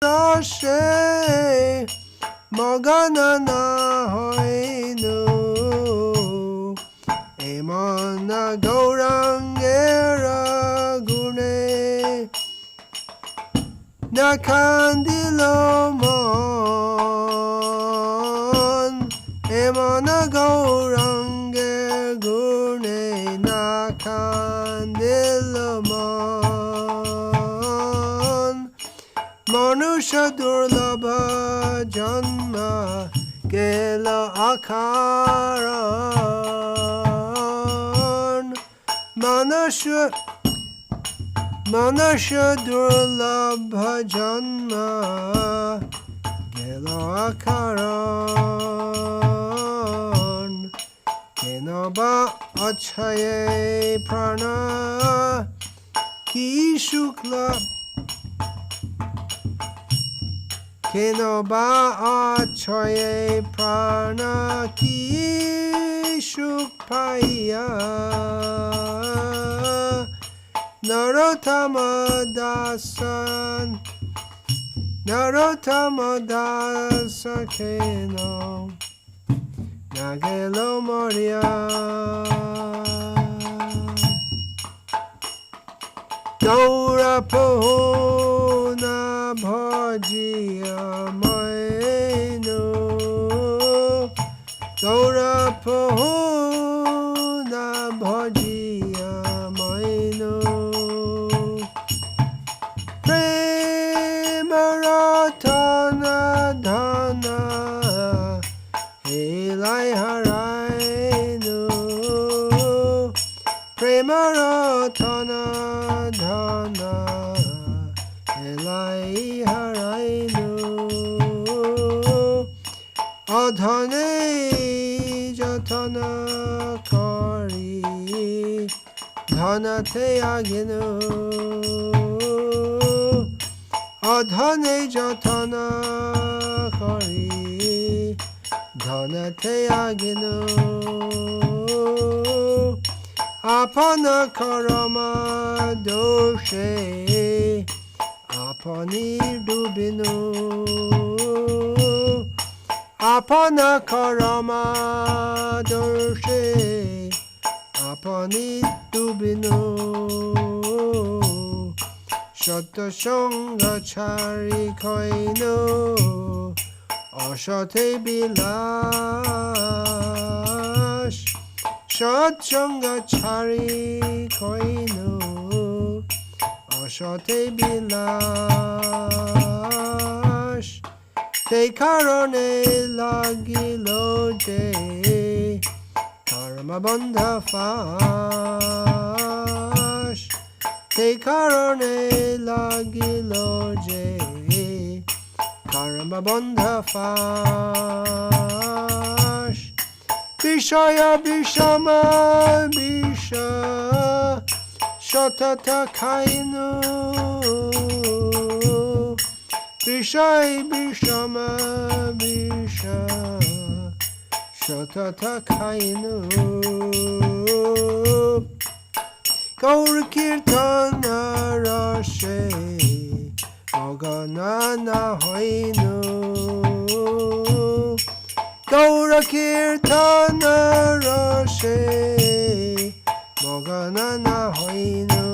রসে মগন না হইনু এমন গৌরাঙ্গের গুণে না কান্দিল মন এমন গৌরাঙ্গের গুণে না কান্দিল মন মনুষ্য দুর্লভ জন্ম গেল অকারণ মনুষ্য দুর্লভ জন্ম গেল অকারণ কেন বা অক্ষয়ে প্রাণ কি শুক্ল কেন বা অক্ষয়ে প্রাণ কি সুখ পাইয়া নরোত্তম দাস কেন না গেল মরিয়া গৌর প্রভু না ভজিয়া মৈনু গৌর প্রভু না ভজিয়া মৈনু প্রেম রতন ধন হেলাই হারাইনু প্রেম রতন ধন হেলাই হারাইনু অধনে যতন করি ধনতে আগিনু অধনে যতন করি ধনতে আগিনু আপন কর্ম দোষে আপনি ডুবিনু আপন কর্ম দোষে আপনি ডুবিনু সত্যসঙ্গ ছাড়ি খৈনু অসতে বিলাস সৎসঙ্গ ছাড়ি খৈনু অসতে বিলাস সেই কারণে লাগিল যে কর্মবন্ধ ফাঁস সেই কারণে লাগিল যে কর্মবন্ধ ফাঁস বিষয় বিষম বিষ সতত খাইনু বিষয় বিষম বিষ সতত খাইনু গৌর কীর্তন রসে মগন না হইনু গৌর কীর্তন রসে মগন না হইনু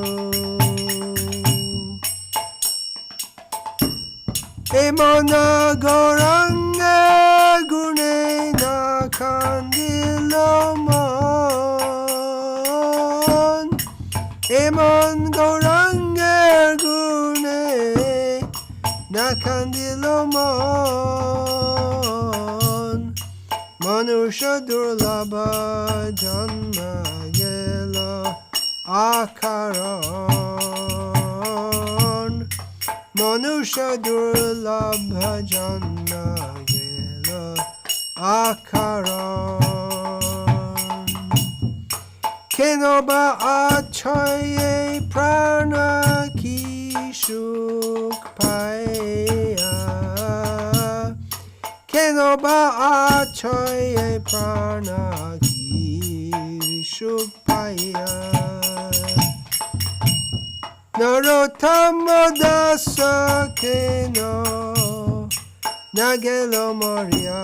এমন গৌরাঙ্গ গুণে না কান্দিল মন এমন গৌরাঙ্গের গুণে না কান্দিল মন মনুষ্য দুর্লভ জন্ম গেল অকারণ মনুষ্য দুর্লভ জন্ম গেল অকারণ কেন বা আছয়ে প্রাণ কি সুখ পাইয়া কেন বা আছয়ে প্রাণ কি সুখ পাইয়া নরোত্তম দাস কেন Nagelo Moria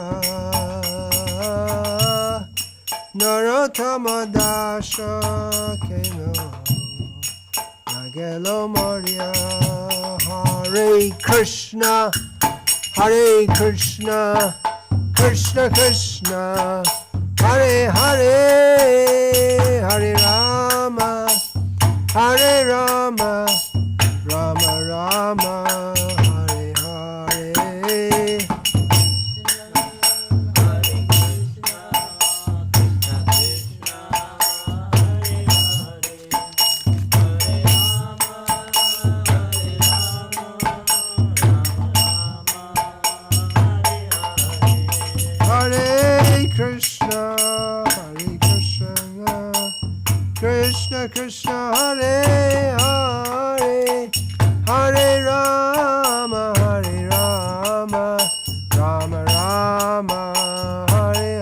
Narottama Dasha Keno Nagelo Moria Hare Krishna Krishna Krishna Hare Hare Hare Rama Rama Rama Hare Hare Hare Krishna Krishna Krishna Hare Hare Hare Rama Rama Rama Hare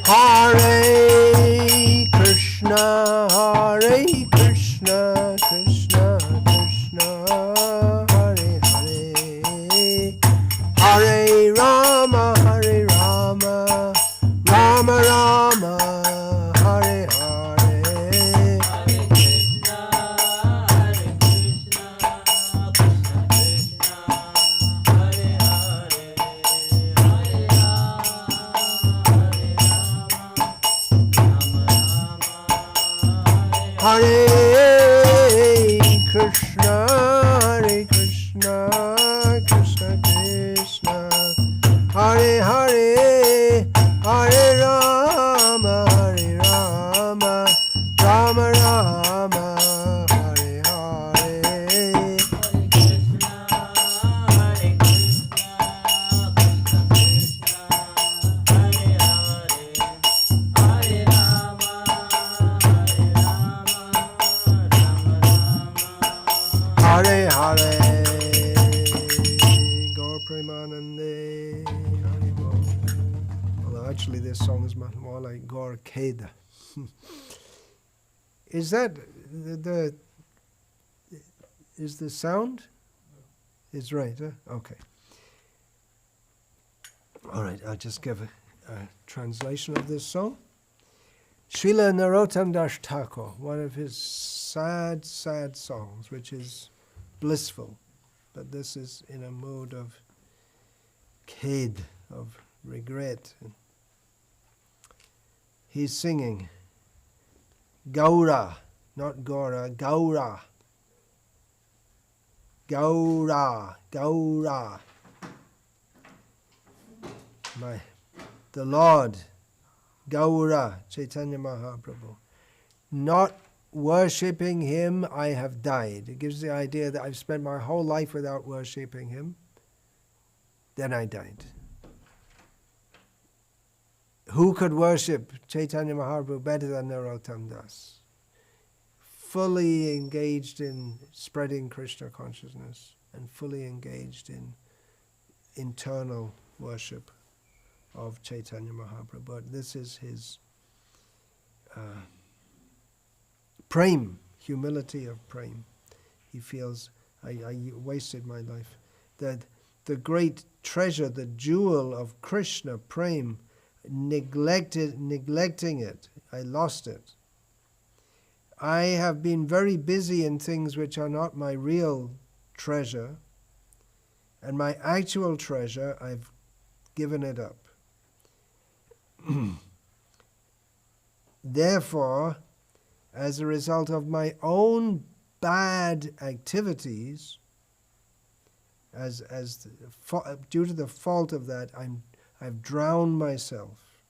Hare Krishna Hare Krishna Krishna Krishna Hare Hare Hare Rama Rama Rama Hare Hare Hare Krishna Krishna Krishna Hare Hare Hare Rama Hare Krishna Krishna Krishna Hare Hare Hare Rama Rama Rama Hare Hare Hare Hare Gaur Premanande Hare Bol. Although actually this song is more like Gaur Keda. Is that is the sound? It's right, huh? Okay. All right, I'll just give a translation of this song. Srila Narottam Das Thakur, one of his sad songs, which is blissful, but this is in a mood of khed, of regret. He's singing Gaura, not Gaura, Gaura. Gaura, Gaura. The Lord, Gaura, Chaitanya Mahaprabhu. Not worshipping him, I have died. It gives the idea that I've spent my whole life without worshipping him. Then I died. Who could worship Chaitanya Mahaprabhu better than Narottam Das? Fully engaged in spreading Krishna consciousness and fully engaged in internal worship of Chaitanya Mahaprabhu. But this is his prem, humility of prem. He feels, I wasted my life. That the great treasure, the jewel of Krishna, prem, neglecting it, I lost it. I have been very busy in things which are not my real treasure, and my actual treasure, I've given it up. Therefore, as a result of my own bad activities, due to the fault of that, I've drowned myself.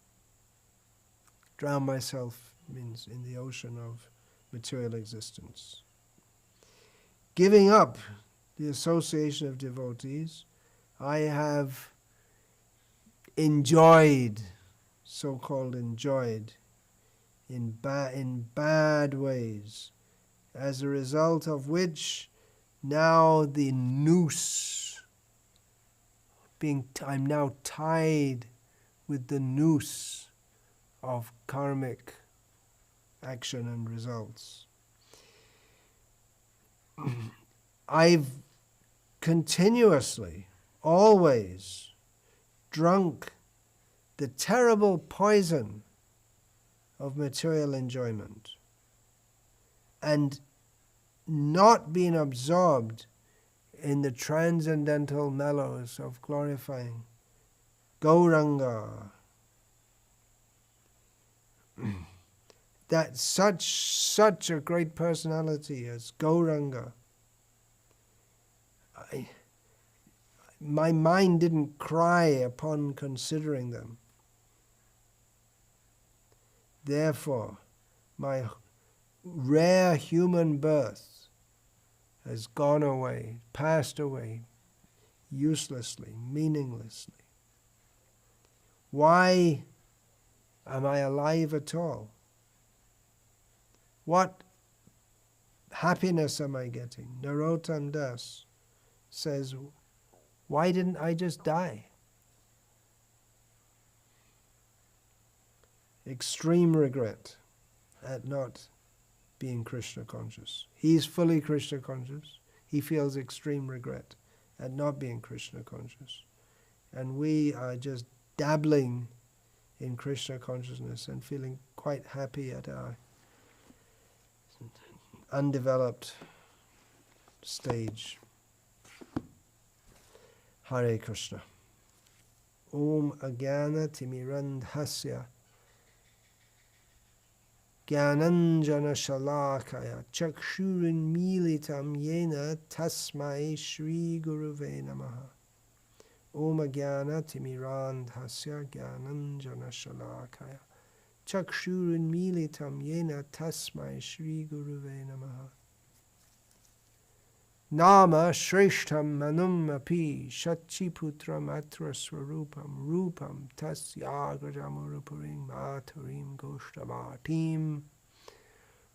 Drown myself means in the ocean of material existence. Giving up the association of devotees, I have enjoyed, so-called enjoyed, in bad ways, as a result of which now the noose I'm now tied with the noose of karmic action and results. I've continuously, always drunk the terrible poison of material enjoyment and not been absorbed in the transcendental mellows of glorifying Gauranga. That such a great personality as Gauranga, my mind didn't cry upon considering them. Therefore, my rare human birth has gone away, passed away, uselessly, meaninglessly. Why am I alive at all? What happiness am I getting? Narottam Das says, why didn't I just die? Extreme regret at not being Krishna conscious. He's fully Krishna conscious. He feels extreme regret at not being Krishna conscious. And we are just dabbling in Krishna consciousness and feeling quite happy at our undeveloped stage. Hare Krishna. Om Ajnana Timirandhasya Jnananjana Shalakaya Chakshurin Militam Yena Tasmai Shri Guruve Namaha. Om Ajnana Timirandhasya Jnananjana Shalakaya Chakshurin Militam Yena Tasmai Shri Guruve Namaha. Nama Shreshtam Manum Api Shachiputram Atra Swarupam Rupam Tasyagrajamurupurim Maturim Goshtamatim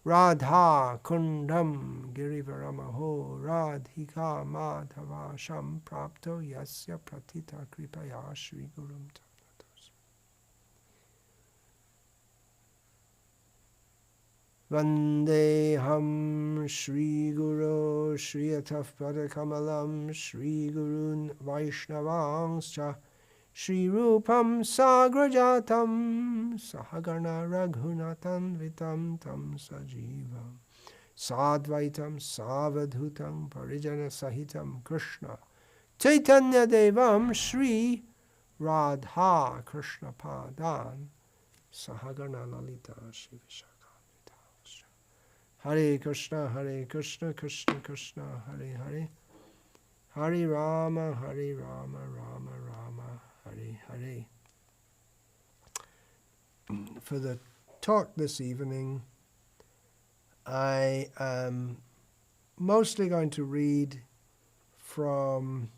Radha Kundam Girivaramaho Radhika Madhava Sham Prapto Yasya Pratita Kripaya Shri Gurum Tapatos. Vandeham Shri Guru Shri Ataf Padakamalam Shri Gurun Vaishnavangscha Shri Rupam Sagrajatam Sahagarna Raghunatan Vitam Tam Sajivam Sadvaitam Savadhutam Parijana Sahitam Krishna Chaitanya Devam Shri Radha Krishna Padan Sahagarna Lalita Shri Vishaka. Hare Krishna, Krishna Krishna, Hare Hare, Hare Rama, Rama Rama, Hare Hare. For the talk this evening, I am mostly going to read from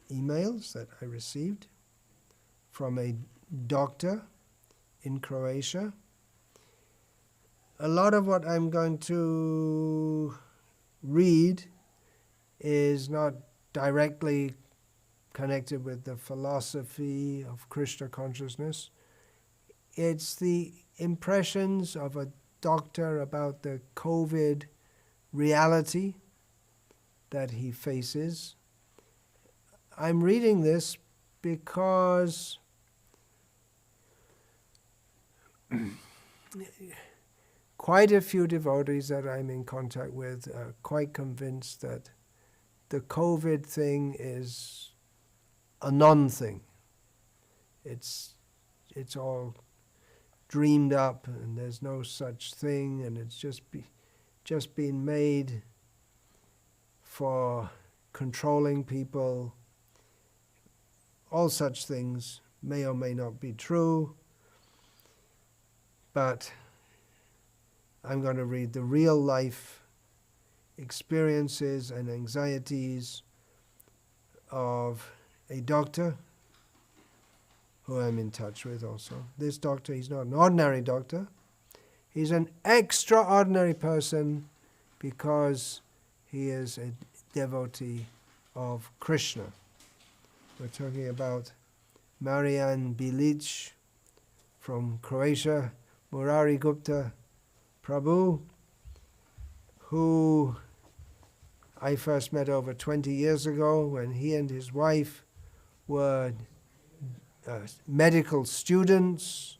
emails that I received from a doctor in Croatia. A lot of what I'm going to read is not directly connected with the philosophy of Krishna consciousness. It's the impressions of a doctor about the COVID reality that he faces. I'm reading this because quite a few devotees that I'm in contact with are quite convinced that the COVID thing is a non-thing. It's all dreamed up, and there's no such thing, and it's just been made for controlling people. All such things may or may not be true, but I'm going to read the real life experiences and anxieties of a doctor who I'm in touch with also. This doctor, he's not an ordinary doctor. He's an extraordinary person because he is a devotee of Krishna. We're talking about Marian Bilic from Croatia, Murari Gupta Prabhu, who I first met over 20 years ago when he and his wife were medical students.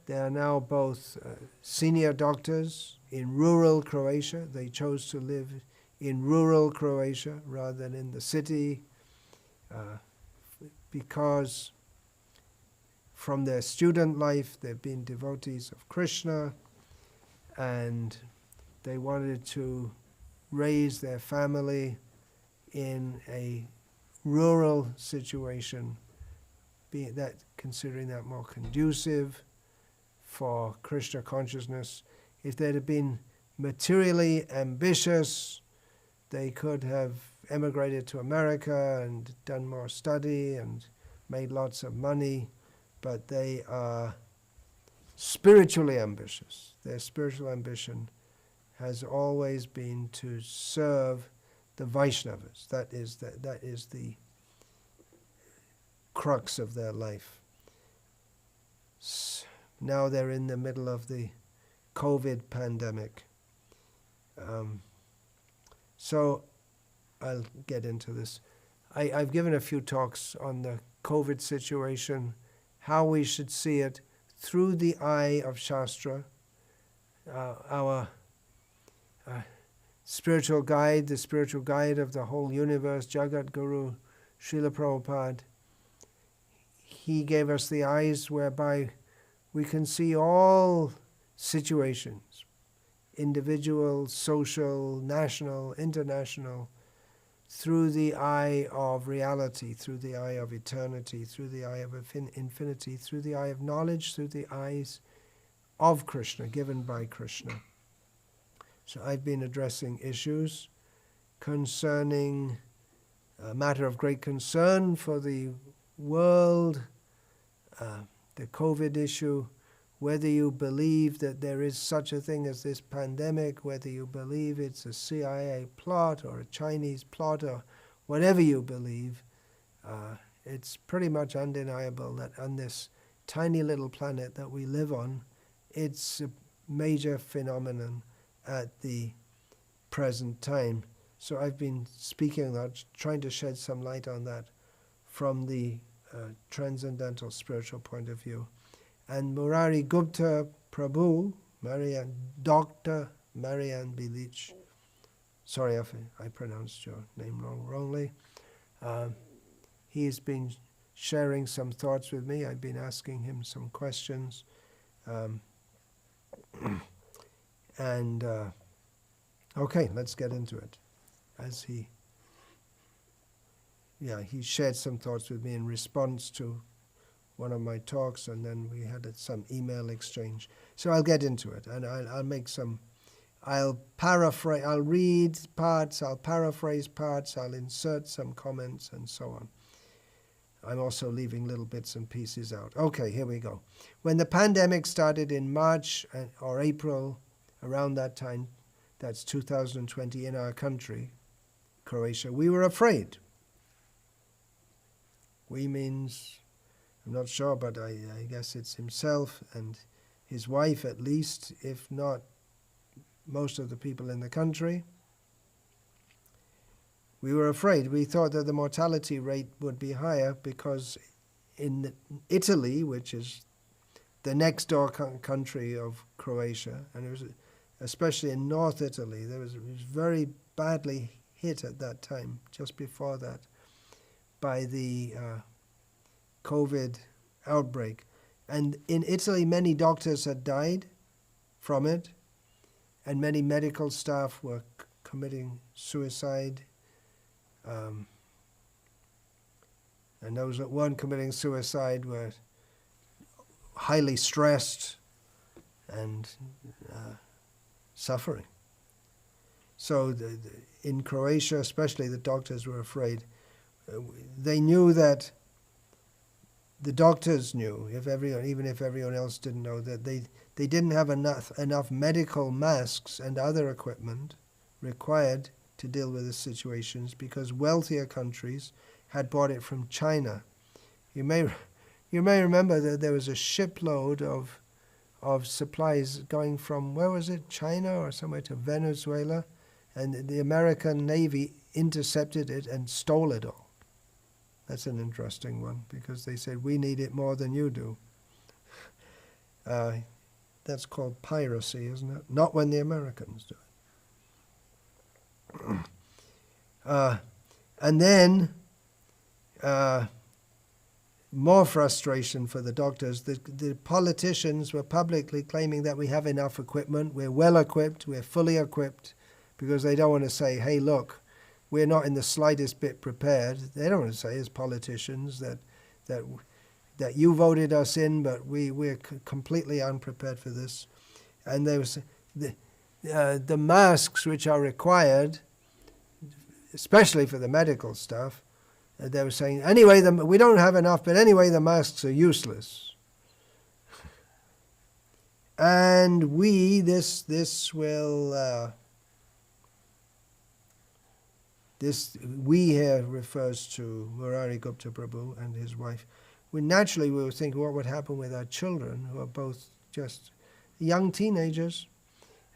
They are now both senior doctors in rural Croatia. They chose to live in rural Croatia rather than in the city because from their student life they've been devotees of Krishna, and they wanted to raise their family in a rural situation, considering that more conducive for Krishna consciousness. If they'd have been materially ambitious, they could have emigrated to America and done more study and made lots of money, but they are spiritually ambitious. Their spiritual ambition has always been to serve the Vaishnavas. That is the crux of their life. Now they're in the middle of the COVID pandemic. So I'll get into this. I've given a few talks on the COVID situation, how we should see it through the eye of Shastra. Our spiritual guide, the spiritual guide of the whole universe, Jagat Guru, Srila Prabhupada, he gave us the eyes whereby we can see all situations, individual, social, national, international, through the eye of reality, through the eye of eternity, through the eye of infinity, through the eye of knowledge, through the eyes of Krishna, given by Krishna. So I've been addressing issues concerning a matter of great concern for the world, the COVID issue, whether you believe that there is such a thing as this pandemic, whether you believe it's a CIA plot or a Chinese plot or whatever you believe, it's pretty much undeniable that on this tiny little planet that we live on, it's a major phenomenon at the present time. So I've been speaking on that, trying to shed some light on that from the transcendental spiritual point of view. And Murari Gupta Prabhu, Dr. Marian Bilic, sorry if I pronounced your name wrongly, he's been sharing some thoughts with me. I've been asking him some questions. Okay, let's get into it. As he shared some thoughts with me in response to one of my talks, and then we had some email exchange. So I'll get into it, and I'll paraphrase, I'll read parts, I'll paraphrase parts, I'll insert some comments, and so on. I'm also leaving little bits and pieces out. Okay, here we go. When the pandemic started in March or April, around that time, that's 2020 in our country, Croatia, we were afraid. We means, I'm not sure, but I guess it's himself and his wife at least, if not most of the people in the country. We were afraid. We thought that the mortality rate would be higher because in Italy, which is the next door country of Croatia, and it was especially in North Italy, it was very badly hit at that time, just before that, by the COVID outbreak. And in Italy, many doctors had died from it, and many medical staff were committing suicide. And those that weren't committing suicide were highly stressed and suffering. So in Croatia especially, the doctors were afraid. They knew that, the doctors knew, even if everyone else didn't know, that they didn't have enough medical masks and other equipment required to deal with the situations, because wealthier countries had bought it from China. You may remember that there was a shipload of supplies going from, where was it, China or somewhere, to Venezuela, and the American Navy intercepted it and stole it all. That's an interesting one, because they said, we need it more than you do. That's called piracy, isn't it? Not when the Americans do it. And then, more frustration for the doctors. The politicians were publicly claiming that we have enough equipment, we're well equipped, we're fully equipped, because they don't want to say, hey, look, we're not in the slightest bit prepared. They don't want to say, as politicians, that you voted us in, but we're completely unprepared for this. And there was the masks which are required, especially for the medical stuff, they were saying, anyway, we don't have enough, but anyway, the masks are useless. And this we here refers to Murari Gupta Prabhu and his wife. We were thinking what would happen with our children, who are both just young teenagers.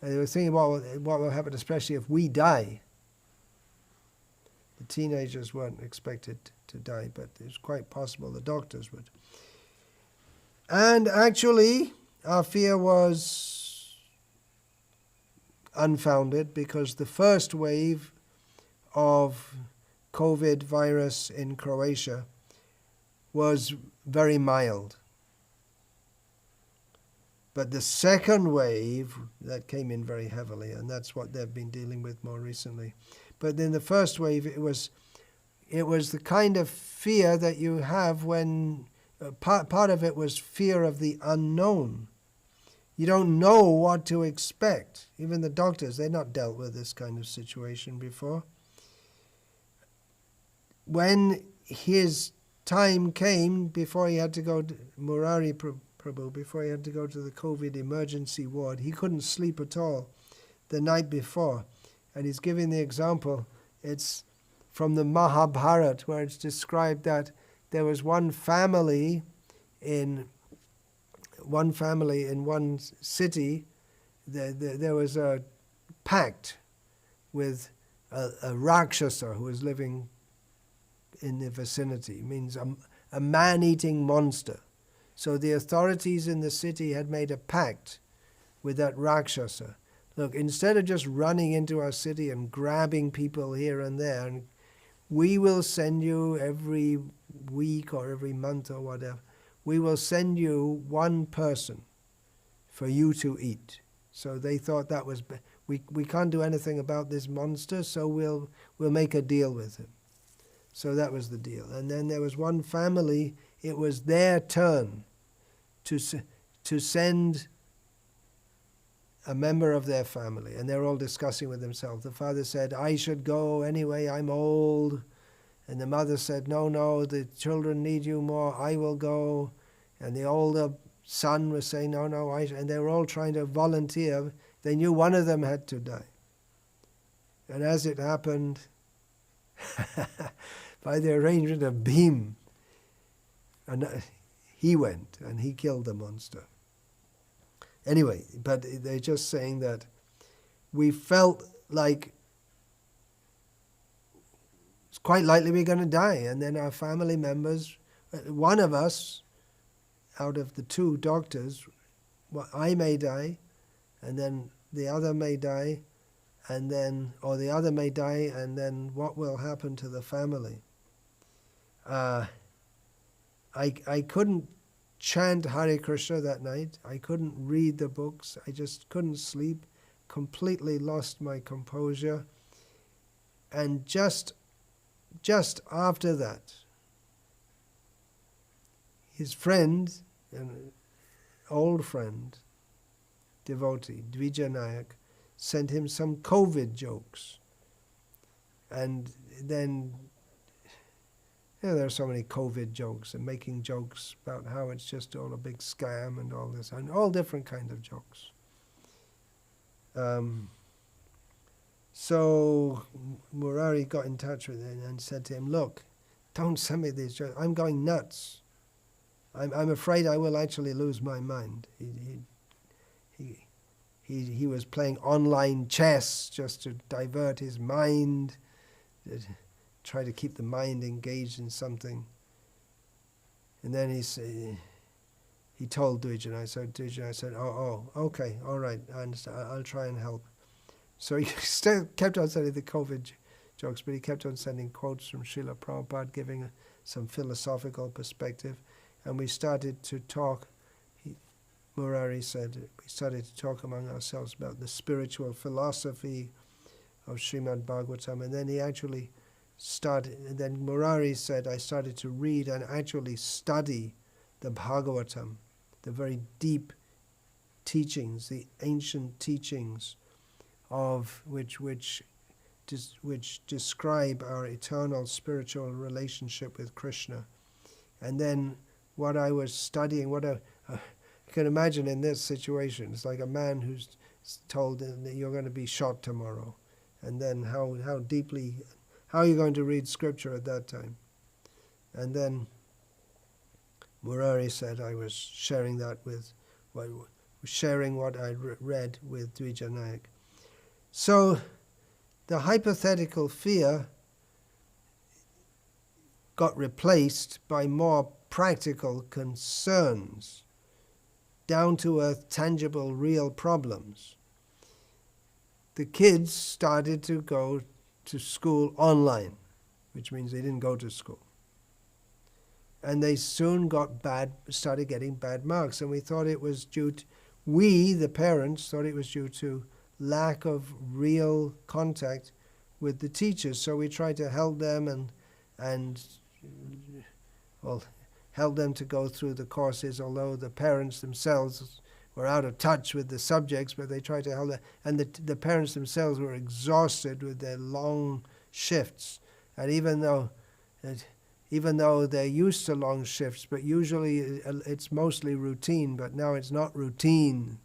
And they were thinking what will happen, especially if we die. The teenagers weren't expected to die, but it was quite possible the doctors would. And actually, our fear was unfounded, because the first wave of COVID virus in Croatia was very mild. But the second wave, that came in very heavily, and that's what they've been dealing with more recently. But in the first wave, it was the kind of fear that you have when, part of it was fear of the unknown. You don't know what to expect. Even the doctors, they've not dealt with this kind of situation before. When his time came, before he had to go to Murari Prabhu, before he had to go to the COVID emergency ward, he couldn't sleep at all the night before. And he's giving the example, it's from the Mahabharata, where it's described that there was one family in one city, there was a pact with a Rakshasa who was living in the vicinity. It means a man-eating monster. So the authorities in the city had made a pact with that Rakshasa. Look, instead of just running into our city and grabbing people here and there, we will send you every week or every month or whatever, we will send you one person for you to eat. So they thought that was, we can't do anything about this monster, so we'll make a deal with him. So that was the deal. And then there was one family, it was their turn to send a member of their family, and they're all discussing with themselves. The father said, I should go anyway, I'm old. And the mother said, no, the children need you more, I will go. And the older son was saying, no, and they were all trying to volunteer. They knew one of them had to die. And as it happened, by the arrangement of Bhim, and he went and he killed the monster. Anyway, but they're just saying that we felt like it's quite likely we're going to die. And then our family members, one of us, out of the two doctors, well, I may die, and then the other may die, and then, or the other may die, and then what will happen to the family? I couldn't chant Hare Krishna that night. I couldn't read the books. I just couldn't sleep. Completely lost my composure. And just after that, his friend, an old friend, devotee, Dvijanayak, sent him some COVID jokes. And then, there are so many COVID jokes and making jokes about how it's just all a big scam and all this, and all different kind of jokes. So Murari got in touch with him and said to him, look, don't send me these jokes. I'm going nuts. I'm afraid I will actually lose my mind. He was playing online chess just to divert his mind, try to keep the mind engaged in something. And then he told Dwija, I said, oh, okay, all right, I understand. I'll try and help. So he still kept on sending the COVID jokes, but he kept on sending quotes from Srila Prabhupada, giving some philosophical perspective. And we started to talk, Murari said, we started to talk among ourselves about the spiritual philosophy of Srimad Bhagavatam. And then he actually started, and then Murari said, I started to read and actually study the Bhagavatam, the very deep teachings, the ancient teachings of which describe our eternal spiritual relationship with Krishna. And then what I was studying, you can imagine in this situation, it's like a man who's told that you're going to be shot tomorrow. And then how are you going to read scripture at that time? And then Murari said I was sharing what I read with Dwija Nayak. So the hypothetical fear got replaced by more practical concerns, down-to-earth, tangible, real problems. The kids started to go to school online, which means they didn't go to school. And they soon started getting bad marks. And we thought it was the parents, thought it was due to lack of real contact with the teachers. So we tried to help them and help them to go through the courses, although the parents themselves were out of touch with the subjects, but they tried to help them. And the parents themselves were exhausted with their long shifts. And even though they're used to long shifts, but usually it's mostly routine, but now it's not routine.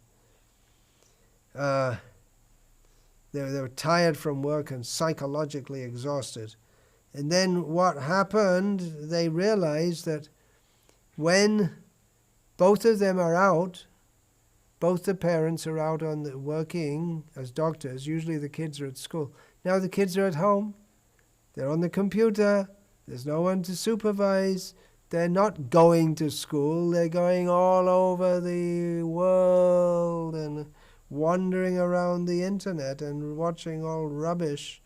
They were tired from work and psychologically exhausted. And then what happened, they realized that when both of them are out, both the parents are out working as doctors, usually the kids are at school. Now the kids are at home, they're on the computer, there's no one to supervise, they're not going to school, they're going all over the world and wandering around the internet and watching all rubbish.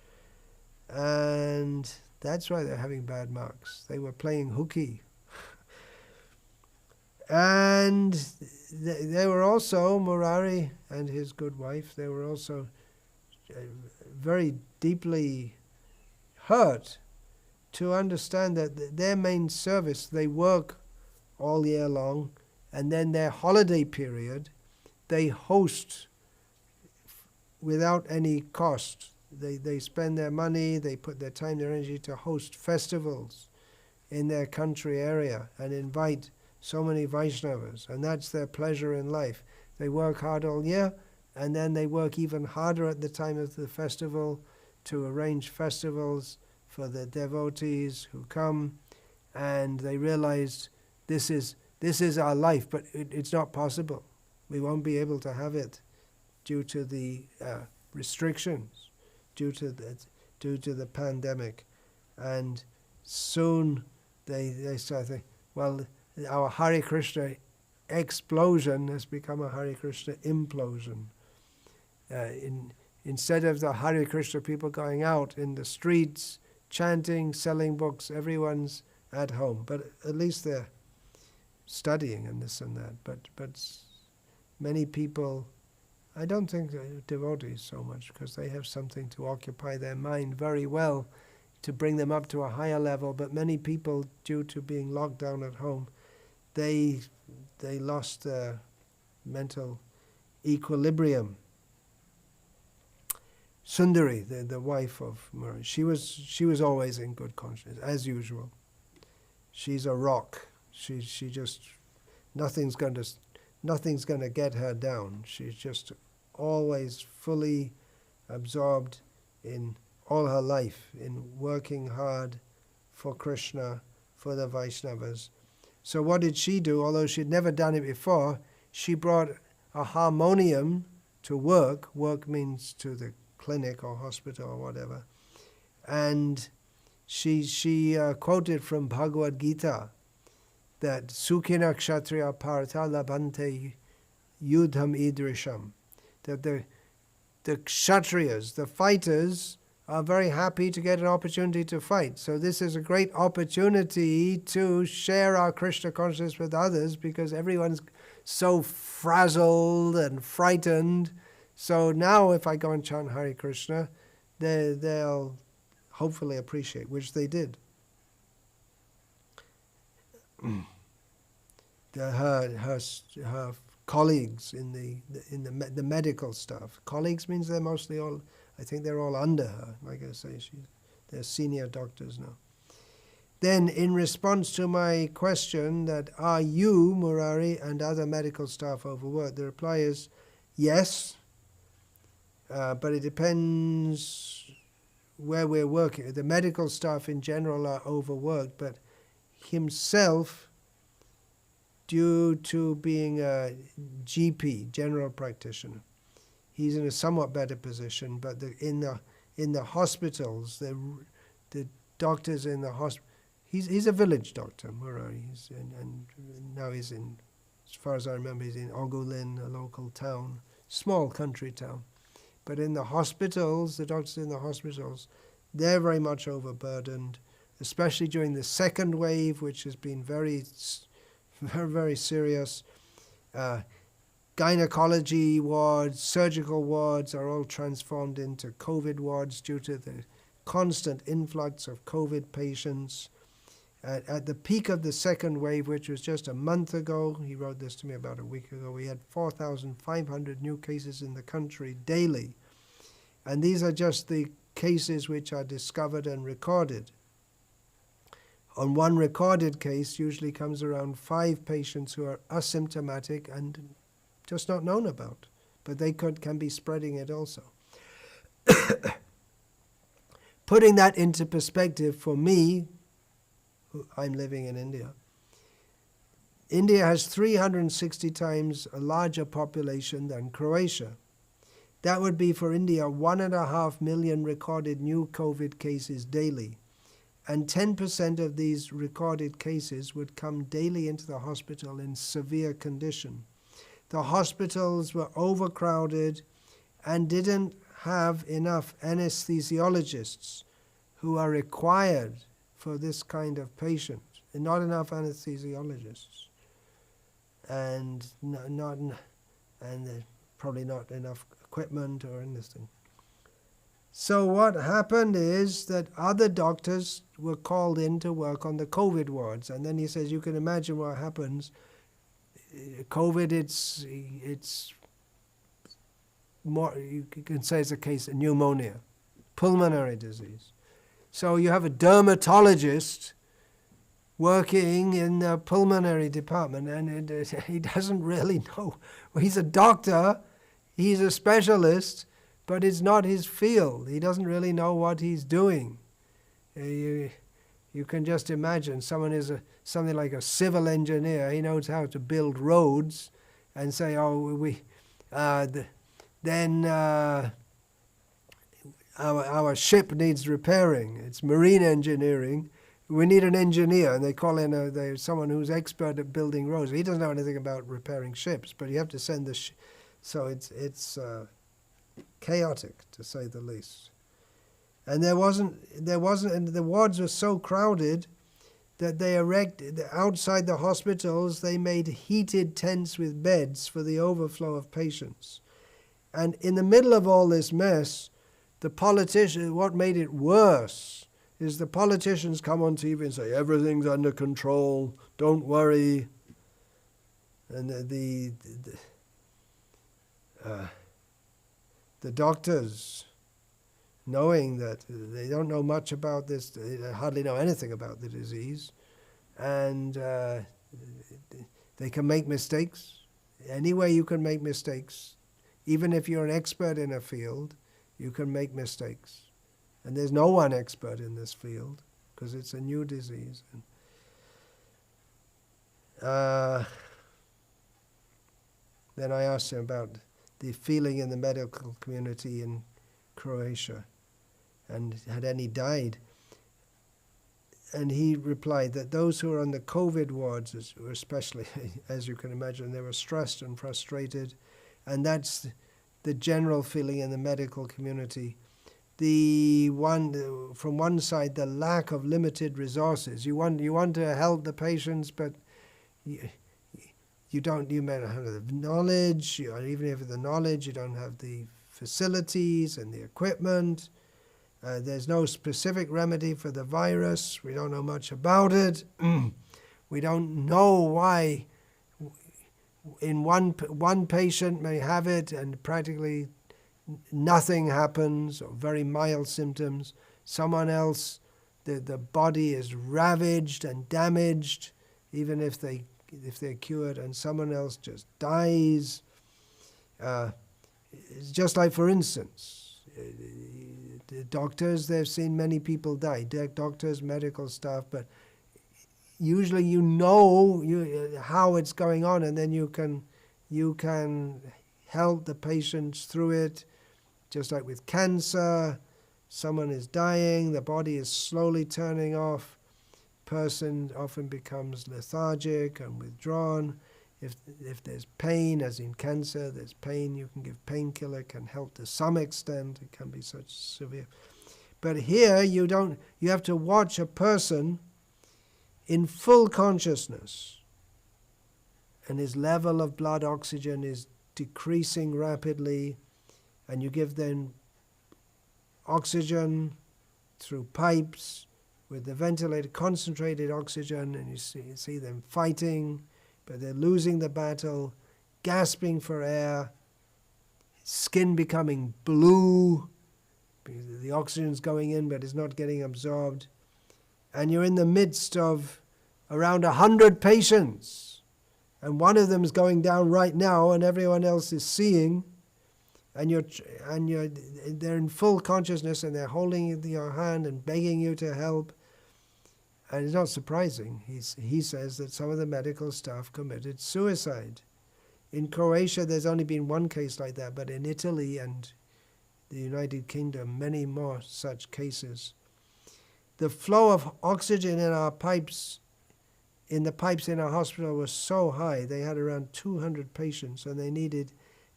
And that's why they're having bad marks. They were playing hooky. And they were also, Murari and his good wife, they were also very deeply hurt to understand that their main service, they work all year long, and then their holiday period, they host without any cost. They spend their money, they put their time, their energy to host festivals in their country area and invite so many Vaishnavas, and that's their pleasure in life. They work hard all year, and then they work even harder at the time of the festival to arrange festivals for the devotees who come, and they realize this is our life, but it's not possible. We won't be able to have it due to the restrictions, due to the pandemic. And soon they start thinking, well, our Hare Krishna explosion has become a Hare Krishna implosion. Instead of the Hare Krishna people going out in the streets, chanting, selling books, everyone's at home. But at least they're studying and this and that. But many people, I don't think devotees so much, because they have something to occupy their mind very well to bring them up to a higher level. But many people, due to being locked down at home, they lost their mental equilibrium. Sundari, the wife of Murari, she was always in good conscience, as usual. She's a rock. She just nothing's going to get her down. She's just always fully absorbed in all her life in working hard for Krishna, for the Vaishnavas. So what did she do? Although she'd never done it before, she brought a harmonium to work. Work means to the clinic or hospital or whatever. And she quoted from Bhagavad Gita that Sukhina Kshatriya Partha Labante Yudham Idrisham, that the Kshatriyas, the fighters, are very happy to get an opportunity to fight. So this is a great opportunity to share our Krishna consciousness with others, because everyone's so frazzled and frightened. So now if I go and chant Hare Krishna, they'll hopefully appreciate, which they did. Her colleagues in the medical staff. Colleagues means they're mostly all, I think they're all under her. Like I say, they're senior doctors now. Then, in response to my question that are you, Murari, and other medical staff overworked, the reply is yes, but it depends where we're working. The medical staff in general are overworked, but himself, due to being a GP, general practitioner, he's in a somewhat better position. But in the hospitals, the doctors in the hospital, he's a village doctor, Murari, and now he's in, as far as I remember, he's in Ogulin, a local town, small country town. But in the hospitals, the doctors in the hospitals, they're very much overburdened, especially during the second wave, which has been very, very serious. Gynecology wards, surgical wards are all transformed into COVID wards due to the constant influx of COVID patients. At the peak of the second wave, which was just a month ago, he wrote this to me about a week ago, we had 4,500 new cases in the country daily. And these are just the cases which are discovered and recorded. On one recorded case usually comes around 5 patients who are asymptomatic and just not known about, but they can be spreading it also. Putting that into perspective for me, I'm living in India. India has 360 times a larger population than Croatia. That would be for India 1.5 million recorded new COVID cases daily. And 10% of these recorded cases would come daily into the hospital in severe condition. The hospitals were overcrowded and didn't have enough anesthesiologists who are required for this kind of patient, and not enough anesthesiologists, and probably not enough equipment or anything. So what happened is that other doctors were called in to work on the COVID wards, and then he says you can imagine what happens. COVID, it's more, you can say it's a case of pneumonia, pulmonary disease. So you have a dermatologist working in the pulmonary department, and he doesn't really know. Well, he's a doctor, he's a specialist, but it's not his field. He doesn't really know what he's doing. You can just imagine someone is something like a civil engineer. He knows how to build roads, and say, our ship needs repairing. It's marine engineering. We need an engineer, and they call in someone who's expert at building roads. He doesn't know anything about repairing ships, but you have to send the so it's chaotic, to say the least. And there wasn't, and the wards were so crowded that they erected outside the hospitals. They made heated tents with beds for the overflow of patients. And in the middle of all this mess, the politicians, what made it worse is the politicians come on TV and say, everything's under control, don't worry. And the doctors, knowing that they don't know much about this, they hardly know anything about the disease, and they can make mistakes. Any way you can make mistakes, even if you're an expert in a field, you can make mistakes. And there's no one expert in this field. because it's a new disease. Then I asked him about the feeling in the medical community in Croatia, and had any died. And he replied that those who are on the COVID wards, especially, as you can imagine, they were stressed and frustrated, and that's the general feeling in the medical community. From one side, the lack of limited resources. You want to help the patients, but you may not have the knowledge, or even if you have the knowledge, you don't have the facilities and the equipment. There's no specific remedy for the virus. We don't know much about it. We don't know why in one patient may have it and practically nothing happens, or very mild symptoms. Someone else, the body is ravaged and damaged, even if they're cured, and someone else just dies. It's just like, for instance, the doctors, they've seen many people die, doctors, medical staff, but usually you know how it's going on, and then you can help the patients through it. Just like with cancer, someone is dying, the body is slowly turning off, person often becomes lethargic and withdrawn. If there's pain, as in cancer, there's pain, you can give painkiller, can help to some extent, it can be such severe. But here you have to watch a person in full consciousness, and his level of blood oxygen is decreasing rapidly, and you give them oxygen through pipes with the ventilated, concentrated oxygen, and you see them fighting, but they're losing the battle, gasping for air, skin becoming blue, because the oxygen's going in but it's not getting absorbed. And you're in the midst of around 100 patients, and one of them is going down right now, and everyone else is seeing, and they're in full consciousness, and they're holding your hand and begging you to help. And it's not surprising. He says that some of the medical staff committed suicide. In Croatia, there's only been one case like that, but in Italy and the United Kingdom, many more such cases. The flow of oxygen in our pipes, in the pipes in our hospital, was so high. They had around 200 patients, and they needed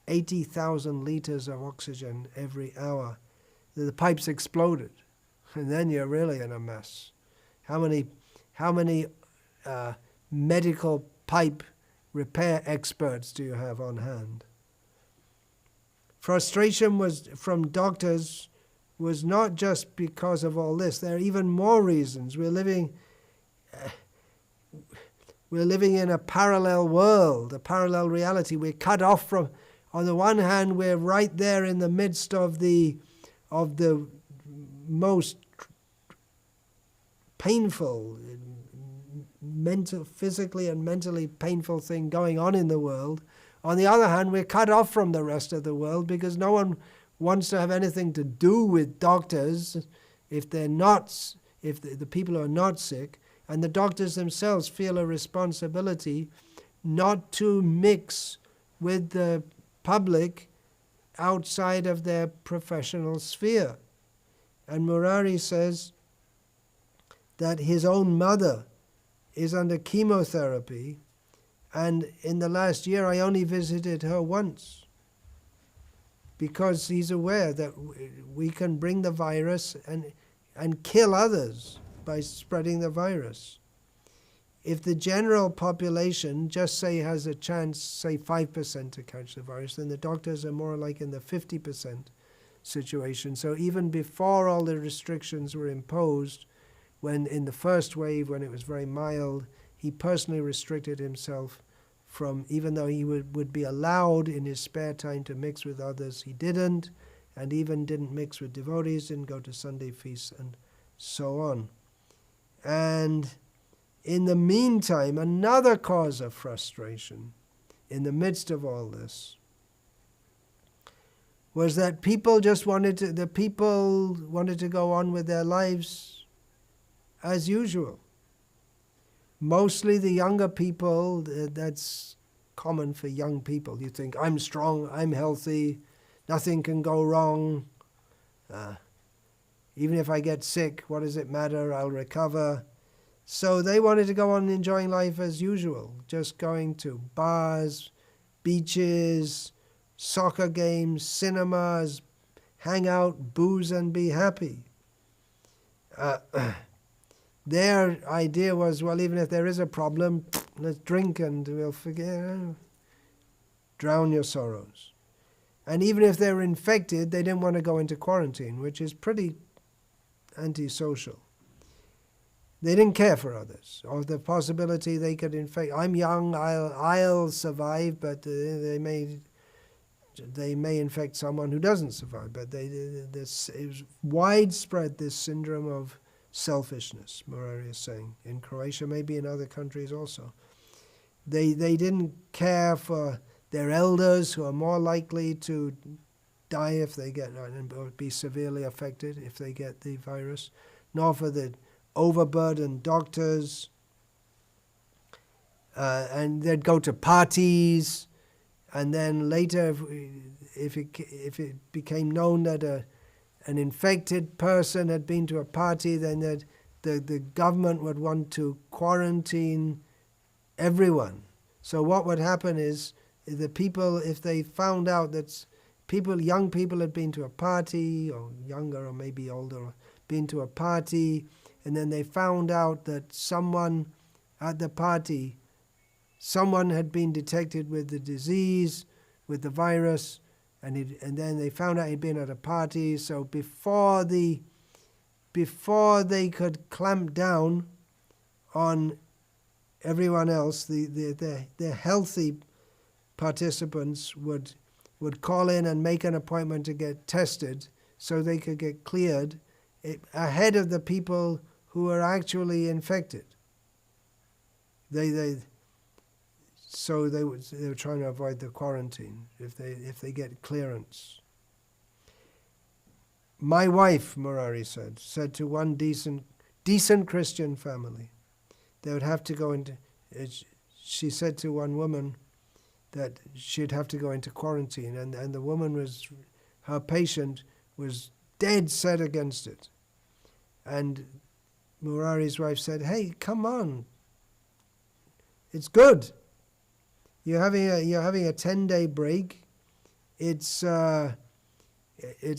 80,000 liters of oxygen every hour. The pipes exploded, and then you're really in a mess. How many medical pipe repair experts do you have on hand? Frustration from doctors was not just because of all this. There are even more reasons. We're living in a parallel world, a parallel reality. We're cut off from. On the one hand, we're right there in the midst of the most painful, physically and mentally painful thing going on in the world. On the other hand, we're cut off from the rest of the world because no one wants to have anything to do with doctors if the people are not sick, and the doctors themselves feel a responsibility not to mix with the public outside of their professional sphere. And Murari says that his own mother is under chemotherapy, and in the last year I only visited her once, because he's aware that we can bring the virus and kill others by spreading the virus. If the general population just say has a chance, say 5% to catch the virus, then the doctors are more like in the 50% situation. So even before all the restrictions were imposed, when in the first wave, when it was very mild, he personally restricted himself from, even though he would be allowed in his spare time to mix with others, he didn't, and even didn't mix with devotees, didn't go to Sunday feasts, and so on. And in the meantime, another cause of frustration in the midst of all this was that people wanted to go on with their lives as usual. Mostly the younger people, that's common for young people. You think, I'm strong, I'm healthy, nothing can go wrong. Even if I get sick, what does it matter? I'll recover. So they wanted to go on enjoying life as usual, just going to bars, beaches, soccer games, cinemas, hang out, booze, and be happy. Their idea was, well, even if there is a problem, let's drink and we'll forget, drown your sorrows. And even if they were infected, they didn't want to go into quarantine, which is pretty antisocial. They didn't care for others, or the possibility they could infect. I'm young, I'll survive, but they may infect someone who doesn't survive. But it was widespread, this syndrome of selfishness, Murari is saying, in Croatia, maybe in other countries also. They didn't care for their elders, who are more likely to die if they get, or be severely affected if they get the virus, nor for the overburdened doctors. And they'd go to parties, and then later, if it became known that an infected person had been to a party, then the government would want to quarantine everyone. So what would happen is, the people, if they found out that young people had been to a party, or younger or maybe older, been to a party, and then they found out that someone at the party, someone had been detected with the disease, with the virus, and then they found out he'd been at a party. So before they could clamp down on everyone else, the healthy participants would call in and make an appointment to get tested so they could get cleared ahead of the people who were actually infected. They were trying to avoid the quarantine if they get clearance. My wife, Murari said to one decent Christian family, they would have to go into. She said to one woman that she'd have to go into quarantine, and the woman her patient was dead set against it. And Murari's wife said, "Hey, come on, it's good. You're having a 10-day break. It's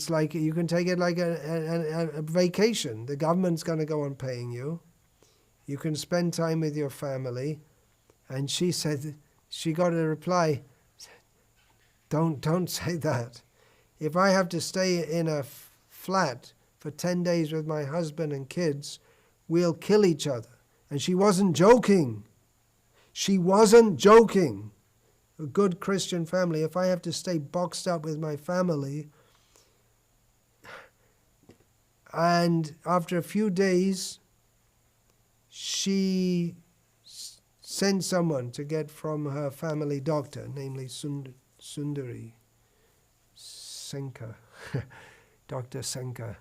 like you can take it like a vacation. The government's going to go on paying you. You can spend time with your family." And she said, she got a reply, don't say that. If I have to stay in a flat for 10 days with my husband and kids, we'll kill each other. And she wasn't joking. She wasn't joking. A good Christian family, if I have to stay boxed up with my family, and after a few days, she sent someone to get from her family doctor, namely Sundari Senka, Dr. Senka,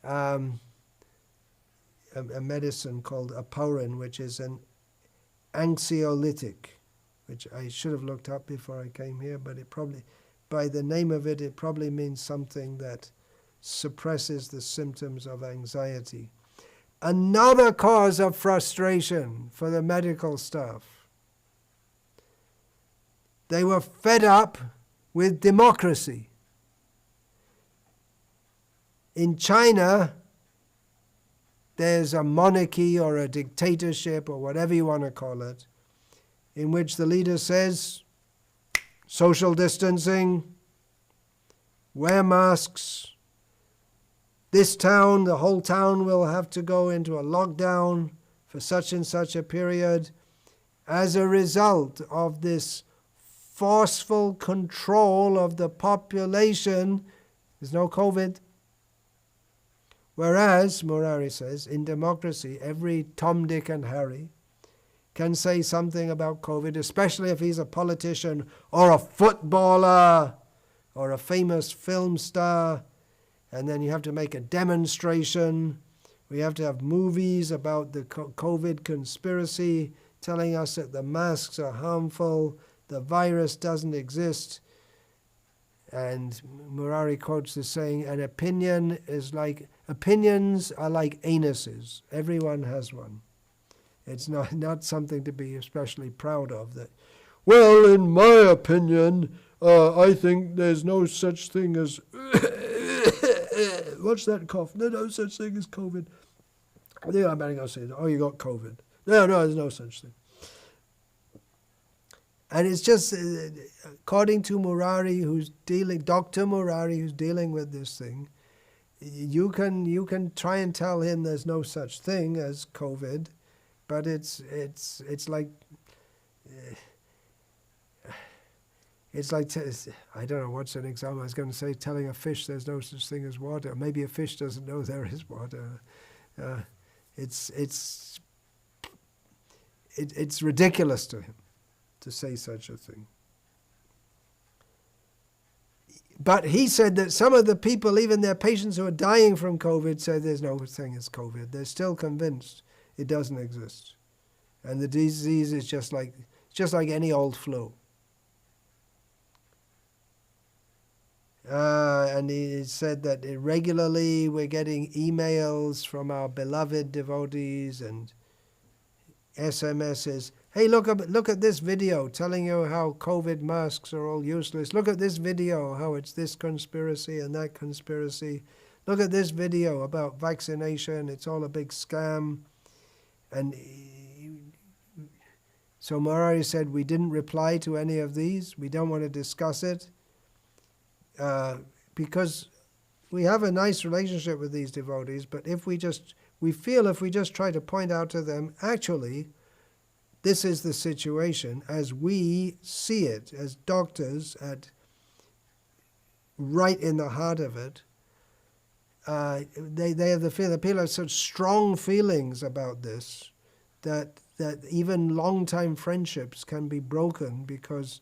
a medicine called apaurin, which is an anxiolytic, which I should have looked up before I came here, but it probably, by the name of it, it probably means something that suppresses the symptoms of anxiety. Another cause of frustration for the medical staff. They were fed up with democracy. In China, there's a monarchy or a dictatorship or whatever you want to call it, in which the leader says, social distancing, wear masks. This town, the whole town will have to go into a lockdown for such and such a period as a result of this forceful control of the population. There's no COVID. Whereas, Murari says, in democracy, every Tom, Dick, and Harry can say something about COVID, especially if he's a politician or a footballer or a famous film star, and then you have to make a demonstration We have to have movies about the COVID conspiracy, telling us that the masks are harmful, the virus doesn't exist. And Murari quotes the saying, opinions are like anuses. Everyone has one. It's not something to be especially proud of. That, well, in my opinion, I think there's no such thing as what's that cough? There's no such thing as COVID. I think I better go say, oh, you got COVID. No, there's no such thing. And it's just, according to Murari, Dr. Murari, who's dealing with this thing, you can try and tell him there's no such thing as COVID, but it's like I don't know what's an example. I was going to say telling a fish there's no such thing as water. Maybe a fish doesn't know there is water. It's ridiculous to him to say such a thing. But he said that some of the people, even their patients who are dying from COVID, say there's no such thing as COVID. They're still convinced it doesn't exist, and the disease is just like any old flu. And he said that regularly we're getting emails from our beloved devotees and SMSs. Hey, look at this video telling you how COVID masks are all useless. Look at this video, how it's this conspiracy and that conspiracy. Look at this video about vaccination, it's all a big scam. And so Murari said, we didn't reply to any of these. We don't want to discuss it. Because we have a nice relationship with these devotees, but we feel if we just try to point out to them, actually, this is the situation as we see it, as doctors, right in the heart of it. They have the feeling that people have such strong feelings about this that even long-time friendships can be broken because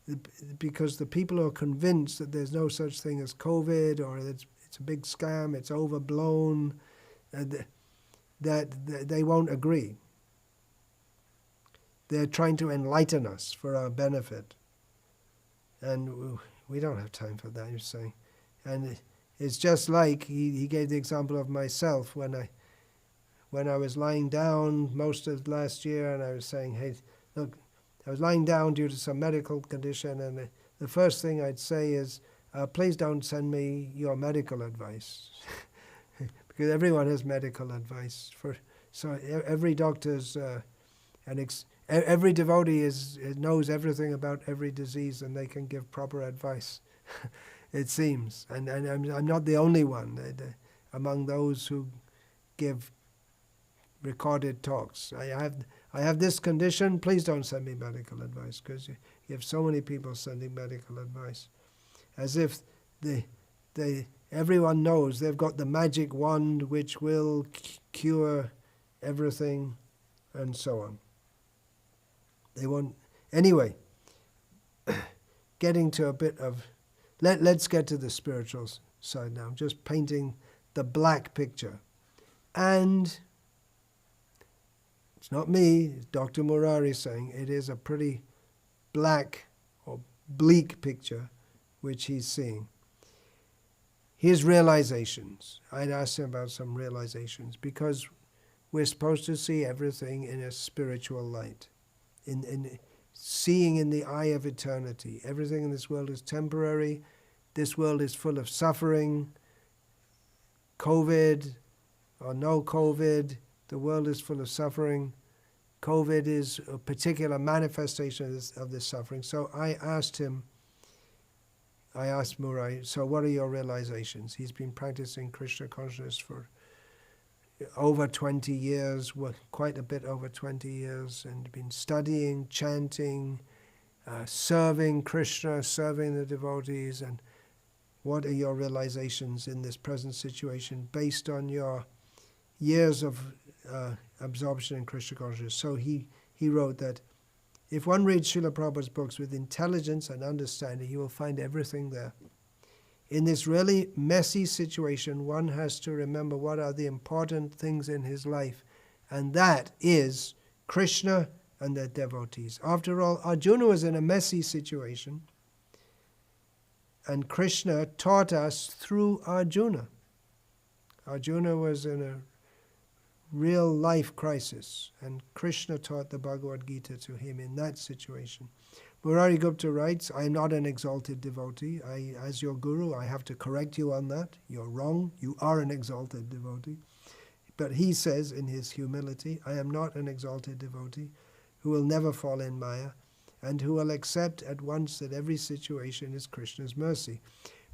the people who are convinced that there's no such thing as COVID or that it's a big scam, it's overblown, that they won't agree. They're trying to enlighten us for our benefit. And we don't have time for that, you're saying. And it's just like, he gave the example of myself when I was lying down most of last year and I was saying, hey, look, I was lying down due to some medical condition, and the first thing I'd say is, please don't send me your medical advice. Because everyone has medical advice. So every doctor's, every devotee knows everything about every disease, and they can give proper advice, it seems. And I'm not the only one among those who give recorded talks. I have this condition, please don't send me medical advice, because you have so many people sending medical advice. As if everyone knows they've got the magic wand which will cure everything, and so on. They won't. Anyway, getting to a bit of... Let's get to the spiritual side now, just painting the black picture. And... it's not me, it's Dr. Murari saying it is a pretty black or bleak picture which he's seeing. His realizations. I'd asked him about some realizations because we're supposed to see everything in a spiritual light, in seeing in the eye of eternity. Everything in this world is temporary. This world is full of suffering. COVID or no COVID, the world is full of suffering. COVID is a particular manifestation of this suffering. So I asked Murari, so what are your realizations? He's been practicing Krishna consciousness for over 20 years, quite a bit over 20 years, and been studying, chanting, serving Krishna, serving the devotees. And what are your realizations in this present situation based on your years of absorption in Krishna consciousness? So he wrote that if one reads Srila Prabhupada's books with intelligence and understanding, he will find everything there. in this really messy situation, one has to remember what are the important things in his life, and that is Krishna and the devotees. After all, Arjuna was in a messy situation, and Krishna taught us through Arjuna. Arjuna was in a real life crisis, and Krishna taught the Bhagavad Gita to him in that situation. Murari Gupta writes, I am not an exalted devotee. As your guru, I have to correct you on that. You're wrong. You are an exalted devotee. But he says in his humility, I am not an exalted devotee who will never fall in Maya and who will accept at once that every situation is Krishna's mercy.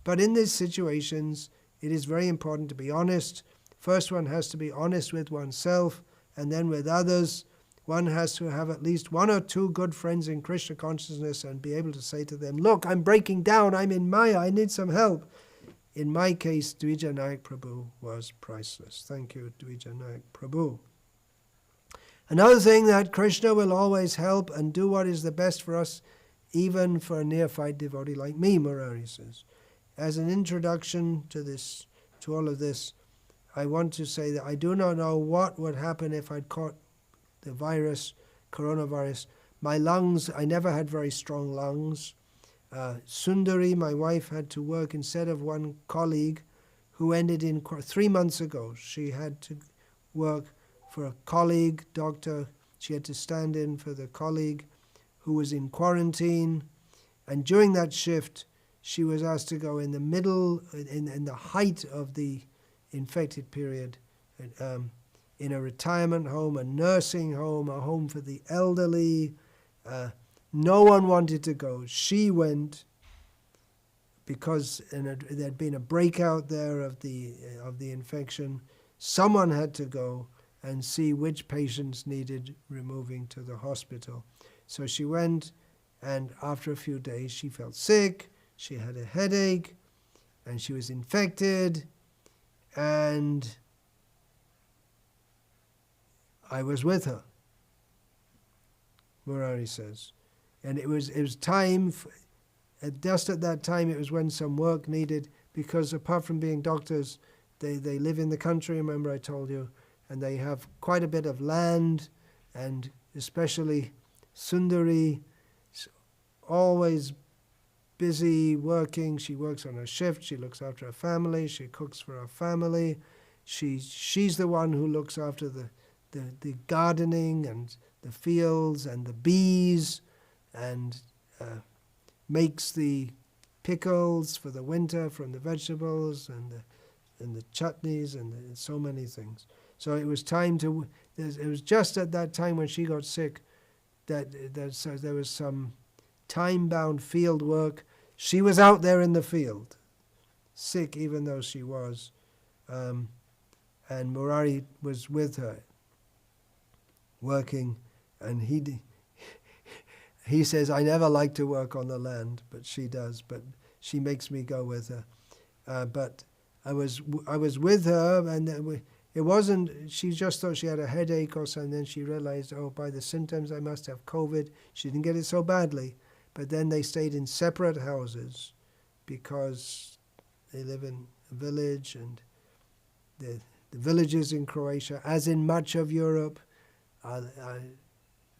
But in these situations, it is very important to be honest. First, one has to be honest with oneself, and then with others. One has to have at least one or two good friends in Krishna consciousness and be able to say to them, look, I'm breaking down, I'm in Maya, I need some help. In my case, Dvija Nayak Prabhu was priceless. Thank you, Dvija Nayak Prabhu. Another thing that Krishna will always help and do what is the best for us, even for a neophyte devotee like me, Murari says. As an introduction to this, to all of this, I want to say that I do not know what would happen if I'd caught the virus, coronavirus. My lungs, I never had very strong lungs. Sundari, my wife, had to work instead of one colleague who ended in 3 months ago. She had to work for a colleague, doctor. She had to stand in for the colleague who was in quarantine. And during that shift, she was asked to go in the middle, in the height of the infected period, in a retirement home, a nursing home, a home for the elderly. No one wanted to go. She went because there'd been a breakout there of the infection. Someone had to go and see which patients needed removing to the hospital. So she went, and after a few days she felt sick, she had a headache, and she was infected, and I was with her, Murari says. And it was time, just at that time, it was when some work needed, because apart from being doctors, they live in the country, remember I told you, and they have quite a bit of land, and especially Sundari, always busy working. She works on her shift, she looks after her family, she cooks for her family. She's the one who looks after the gardening and the fields and the bees, and makes the pickles for the winter from the vegetables and the chutneys and so many things. So it was time to. It was just at that time when she got sick that so there was some time-bound field work. She was out there in the field, sick even though she was, and Murari was with her, working, and he says, I never like to work on the land, but she does, but she makes me go with her. But I was with her, and it wasn't, she just thought she had a headache or something, and then she realized, oh, by the symptoms I must have COVID. She didn't get it so badly, but then they stayed in separate houses because they live in a village, and the villages in Croatia, as in much of Europe, are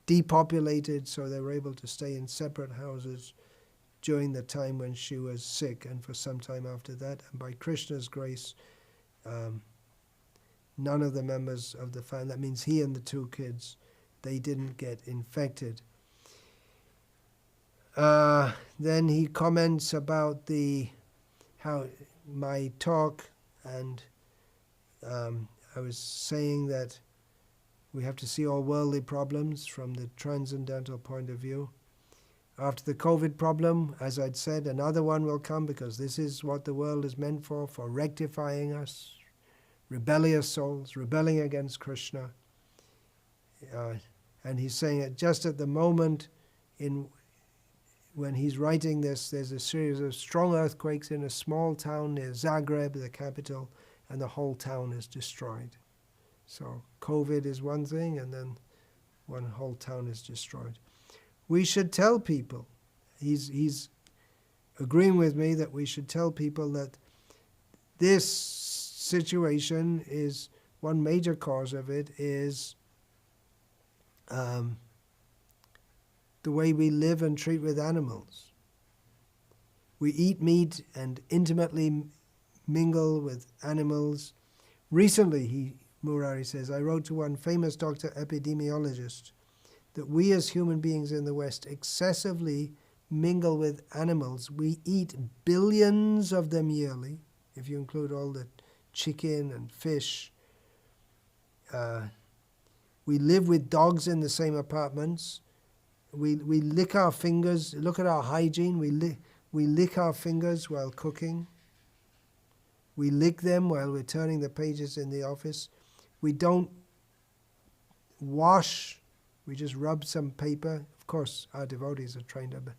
depopulated, so they were able to stay in separate houses during the time when she was sick and for some time after that. And by Krishna's grace, none of the members of the family, that means he and the two kids, they didn't get infected. Then he comments about how my talk, and I was saying that we have to see all worldly problems from the transcendental point of view. After the COVID problem, as I'd said, another one will come, because this is what the world is meant for rectifying us, rebellious souls, rebelling against Krishna. And he's saying it just at the moment when he's writing this, there's a series of strong earthquakes in a small town near Zagreb, the capital, and the whole town is destroyed. So COVID is one thing, and then one whole town is destroyed. We should tell people. He's agreeing with me that we should tell people that this situation is, one major cause of it is the way we live and treat with animals. We eat meat and intimately mingle with animals. Recently, Murari says, I wrote to one famous doctor epidemiologist that we as human beings in the West excessively mingle with animals. We eat billions of them yearly, if you include all the chicken and fish. We live with dogs in the same apartments. We lick our fingers. Look at our hygiene. We lick our fingers while cooking. We lick them while we're turning the pages in the office. We don't wash. We just rub some paper. Of course, our devotees are trained up.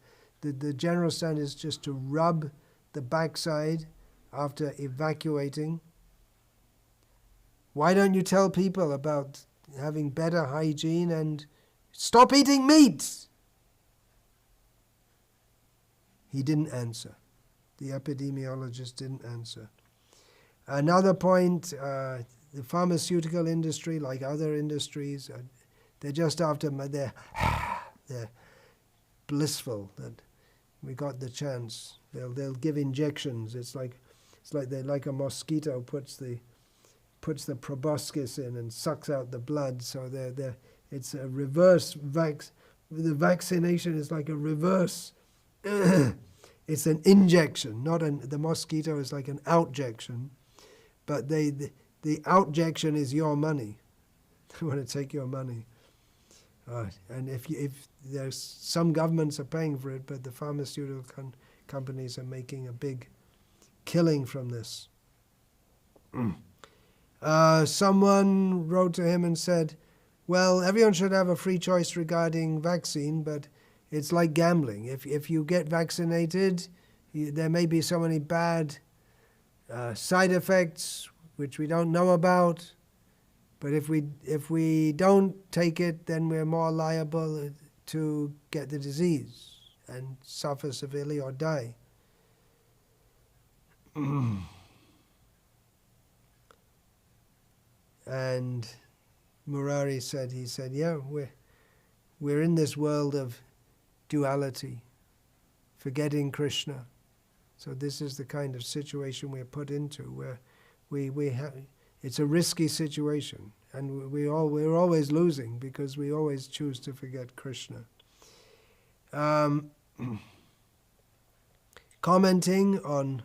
The general standard is just to rub the backside after evacuating. Why don't you tell people about having better hygiene and stop eating meat? He didn't answer. The epidemiologist didn't answer. Another point, the pharmaceutical industry, like other industries, they're just after they're blissful that we got the chance. They'll give injections. It's like a mosquito puts the proboscis in and sucks out the blood. So it's a reverse the vaccination is like a reverse. It's an injection, the mosquito is like an outjection, but the outjection is your money. They want to take your money. And if there's some governments are paying for it, but the pharmaceutical companies are making a big killing from this. Someone wrote to him and said, well, everyone should have a free choice regarding vaccine, but it's like gambling. If you get vaccinated, there may be so many bad side effects which we don't know about. But if we don't take it, then we're more liable to get the disease and suffer severely or die. And Murari said, yeah, we're in this world of duality, forgetting Krishna. So this is the kind of situation we're put into, where we have. It's a risky situation, and we're always losing because we always choose to forget Krishna. Commenting on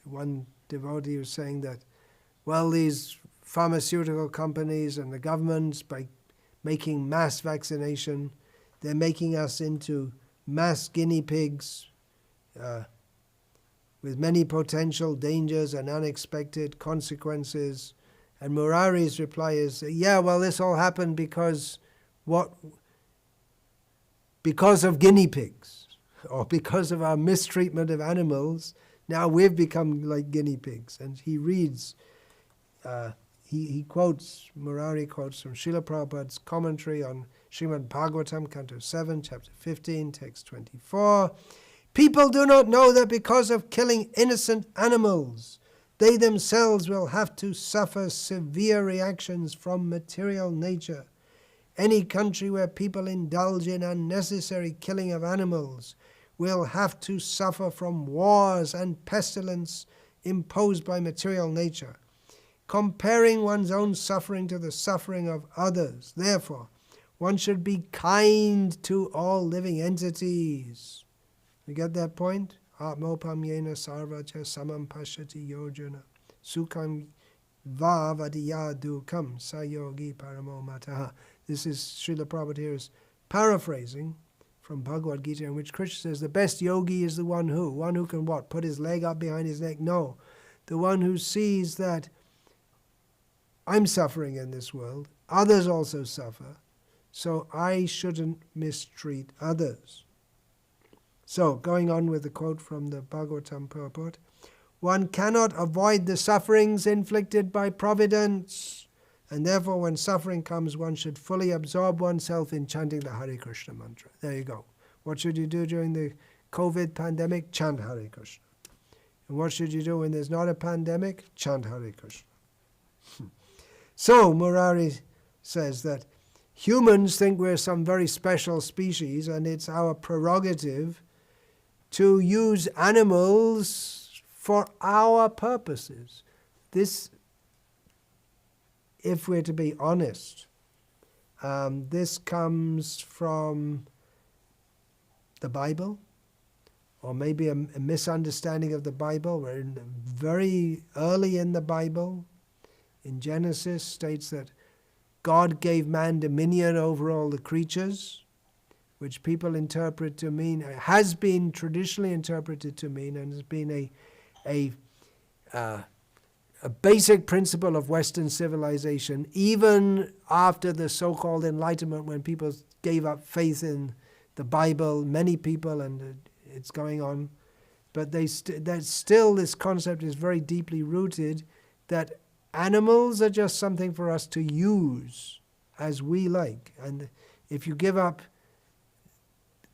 one devotee was saying that, well, these pharmaceutical companies and the governments, by making mass vaccination, they're making us into mass guinea pigs, with many potential dangers and unexpected consequences. And Murari's reply is, yeah, well, this all happened because of guinea pigs, or because of our mistreatment of animals. Now we've become like guinea pigs. And he reads, Murari quotes from Srila Prabhupada's commentary on Srimad Bhagavatam, Canto 7, Chapter 15, Text 24. People do not know that because of killing innocent animals, they themselves will have to suffer severe reactions from material nature. Any country where people indulge in unnecessary killing of animals will have to suffer from wars and pestilence imposed by material nature. Comparing one's own suffering to the suffering of others, therefore, one should be kind to all living entities. You get that point? Atmopam yena sarvacha samam pashyati yojana sukham va vadiya dukam sayogi paramo mataha. This is Srila Prabhupada here is paraphrasing from Bhagavad Gita, in which Krishna says the best yogi is the one who can what? Put his leg up behind his neck? No. The one who sees that I'm suffering in this world, others also suffer, so I shouldn't mistreat others. So, going on with the quote from the Bhagavatam purport, one cannot avoid the sufferings inflicted by providence, and therefore when suffering comes, one should fully absorb oneself in chanting the Hare Krishna mantra. There you go. What should you do during the COVID pandemic? Chant Hare Krishna. And what should you do when there's not a pandemic? Chant Hare Krishna. So Murari says that humans think we're some very special species, and it's our prerogative to use animals for our purposes. This, if we're to be honest, this comes from the Bible, or maybe a misunderstanding of the Bible. We're very early in the Bible. In Genesis states that God gave man dominion over all the creatures, which people interpret to mean, has been traditionally interpreted to mean, and has been a basic principle of Western civilization, even after the so-called Enlightenment, when people gave up faith in the Bible, many people, and it's going on. But still this concept is very deeply rooted, that animals are just something for us to use as we like. And if you give up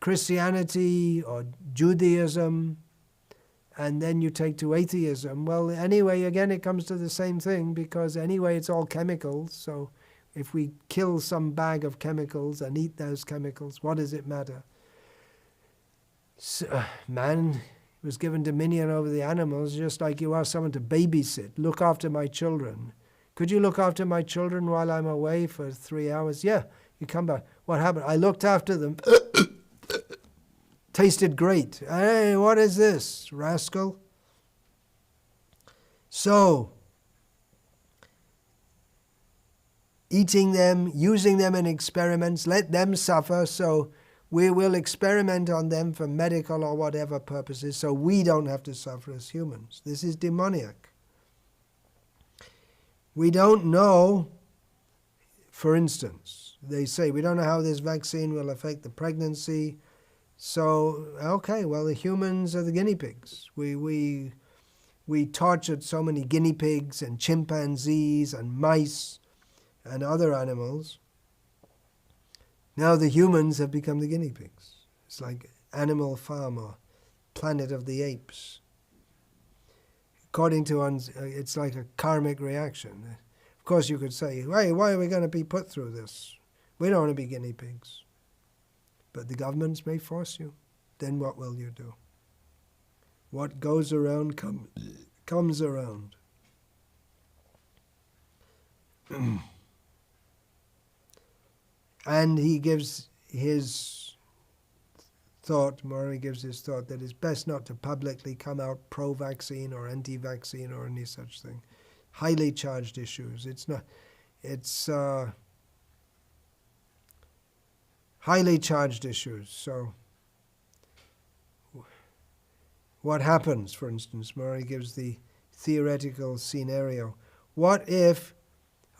Christianity or Judaism and then you take to atheism, well, anyway, again, it comes to the same thing, because anyway, it's all chemicals. So if we kill some bag of chemicals and eat those chemicals, what does it matter? So, man was given dominion over the animals, just like you ask someone to babysit, look after my children. Could you look after my children while I'm away for 3 hours? Yeah, you come back. What happened? I looked after them. Tasted great. Hey, what is this, rascal? So, eating them, using them in experiments, let them suffer, so we will experiment on them for medical or whatever purposes, so we don't have to suffer as humans. This is demoniac. We don't know, for instance, they say, we don't know how this vaccine will affect the pregnancy. So, okay, well, the humans are the guinea pigs. We tortured so many guinea pigs and chimpanzees and mice and other animals. Now the humans have become the guinea pigs. It's like Animal Farm or Planet of the Apes. According to it's like a karmic reaction. Of course you could say, hey, why are we going to be put through this? We don't want to be guinea pigs. But the governments may force you. Then what will you do? What goes around comes around. And he gives his thought, Murray gives his thought, that it's best not to publicly come out pro-vaccine or anti-vaccine or any such thing. Highly charged issues. It's highly charged issues. So what happens, for instance, Murray gives the theoretical scenario. What if,